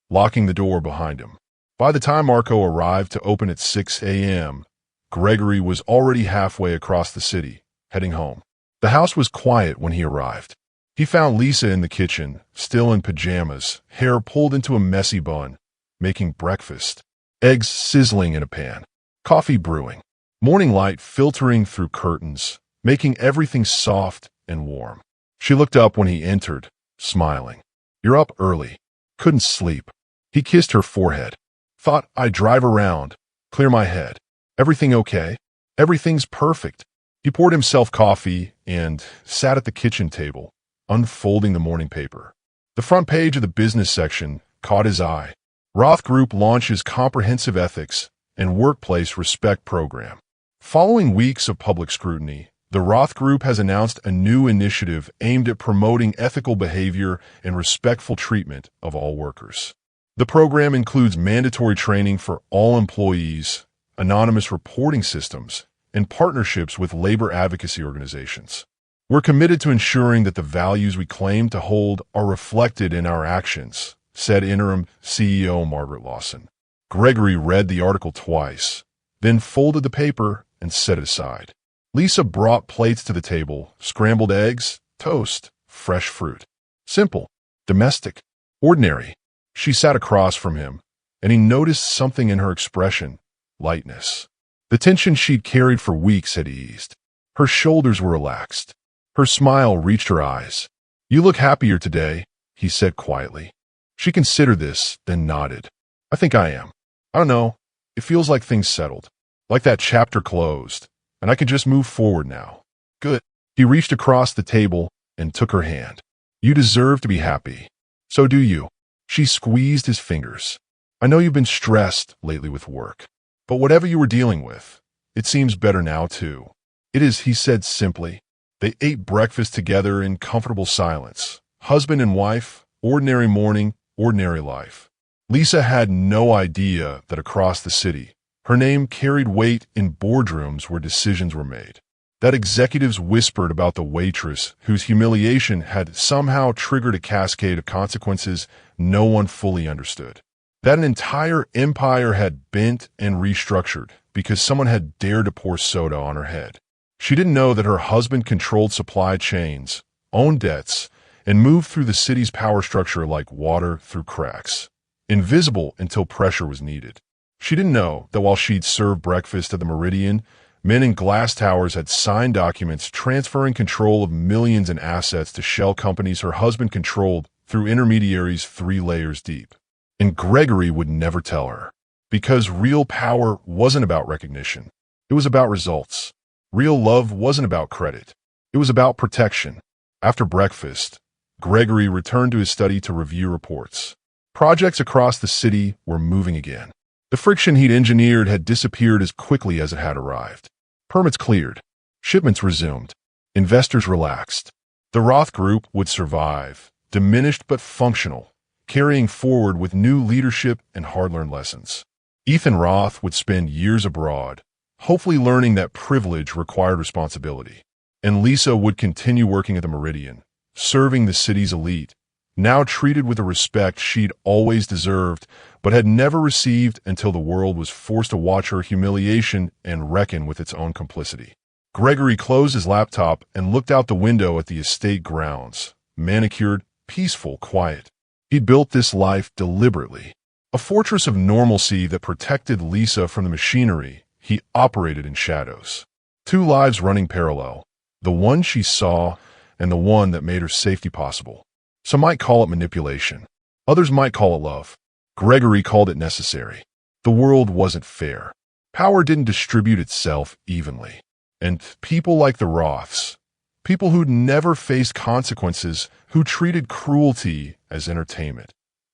locking the door behind him. By the time Marco arrived to open at 6 a.m., Gregory was already halfway across the city, heading home. The house was quiet when he arrived. He found Lisa in the kitchen, still in pajamas, hair pulled into a messy bun, making breakfast, eggs sizzling in a pan, coffee brewing, morning light filtering through curtains, making everything soft and warm. She looked up when he entered, smiling. "You're up early. Couldn't sleep." He kissed her forehead. "Thought I'd drive around, clear my head. Everything okay?" "Everything's perfect." He poured himself coffee and sat at the kitchen table, unfolding the morning paper. The front page of the business section caught his eye. Roth Group launches comprehensive ethics and workplace respect program. Following weeks of public scrutiny, the Roth Group has announced a new initiative aimed at promoting ethical behavior and respectful treatment of all workers. The program includes mandatory training for all employees, anonymous reporting systems, and partnerships with labor advocacy organizations. "We're committed to ensuring that the values we claim to hold are reflected in our actions," said interim CEO Margaret Lawson. Gregory read the article twice, then folded the paper and set it aside. Lisa brought plates to the table, scrambled eggs, toast, fresh fruit. Simple, domestic, ordinary. She sat across from him, and he noticed something in her expression, lightness. The tension she'd carried for weeks had eased. Her shoulders were relaxed. Her smile reached her eyes. "You look happier today," he said quietly. She considered this, then nodded. "I think I am. I don't know. It feels like things settled, like that chapter closed, and I can just move forward now. Good. He reached across the table and took her hand. You deserve to be happy. So do you. She squeezed his fingers. I know you've been stressed lately with work, but whatever you were dealing with, it seems better now too. It is, he said simply. They ate breakfast together in comfortable silence. Husband and wife, ordinary morning, ordinary life. Lisa had no idea that across the city, her name carried weight in boardrooms where decisions were made. That executives whispered about the waitress whose humiliation had somehow triggered a cascade of consequences no one fully understood. That an entire empire had bent and restructured because someone had dared to pour soda on her head. She didn't know that her husband controlled supply chains, owned debts, and moved through the city's power structure like water through cracks, invisible until pressure was needed. She didn't know that while she'd served breakfast at the Meridian, men in glass towers had signed documents transferring control of millions in assets to shell companies her husband controlled through intermediaries 3 layers deep. And Gregory would never tell her, because real power wasn't about recognition. It was about results. Real love wasn't about credit. It was about protection. After breakfast, Gregory returned to his study to review reports. Projects across the city were moving again. The friction he'd engineered had disappeared as quickly as it had arrived. Permits cleared. Shipments resumed. Investors relaxed. The Roth Group would survive, diminished but functional, carrying forward with new leadership and hard-learned lessons. Ethan Roth would spend years abroad, hopefully learning that privilege required responsibility. And Lisa would continue working at the Meridian, serving the city's elite, now treated with the respect she'd always deserved, but had never received until the world was forced to watch her humiliation and reckon with its own complicity. Gregory closed his laptop and looked out the window at the estate grounds, manicured, peaceful, quiet. He'd built this life deliberately, a fortress of normalcy that protected Lisa from the machinery he operated in shadows. 2 lives running parallel, the one she saw and the one that made her safety possible. Some might call it manipulation. Others might call it love. Gregory called it necessary. The world wasn't fair. Power didn't distribute itself evenly. And people like the Roths, people who'd never faced consequences, who treated cruelty as entertainment,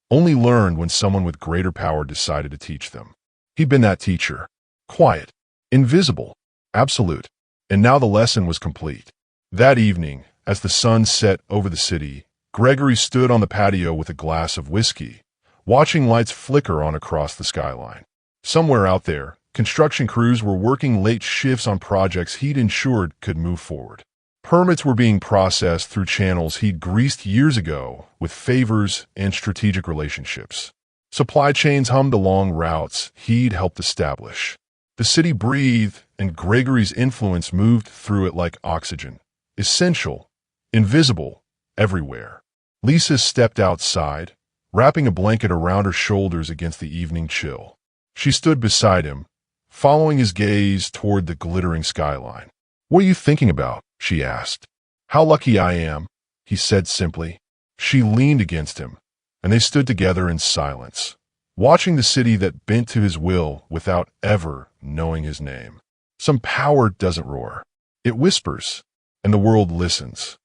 only learned when someone with greater power decided to teach them. He'd been that teacher. Quiet, invisible, absolute. And now the lesson was complete. That evening, as the sun set over the city, Gregory stood on the patio with a glass of whiskey, watching lights flicker on across the skyline. Somewhere out there, construction crews were working late shifts on projects he'd ensured could move forward. Permits were being processed through channels he'd greased years ago with favors and strategic relationships. Supply chains hummed along routes he'd helped establish. The city breathed, and Gregory's influence moved through it like oxygen, essential, invisible, everywhere. Lisa stepped outside, wrapping a blanket around her shoulders against the evening chill. She stood beside him, following his gaze toward the glittering skyline. "What are you thinking about?" she asked. "How lucky I am," he said simply. She leaned against him, and they stood together in silence, watching the city that bent to his will without ever knowing his name. Some power doesn't roar. It whispers, and the world listens.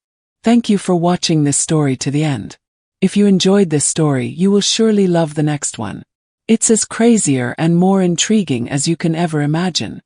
Thank you for watching this story to the end. If you enjoyed this story, you will surely love the next one. It's as crazier and more intriguing as you can ever imagine.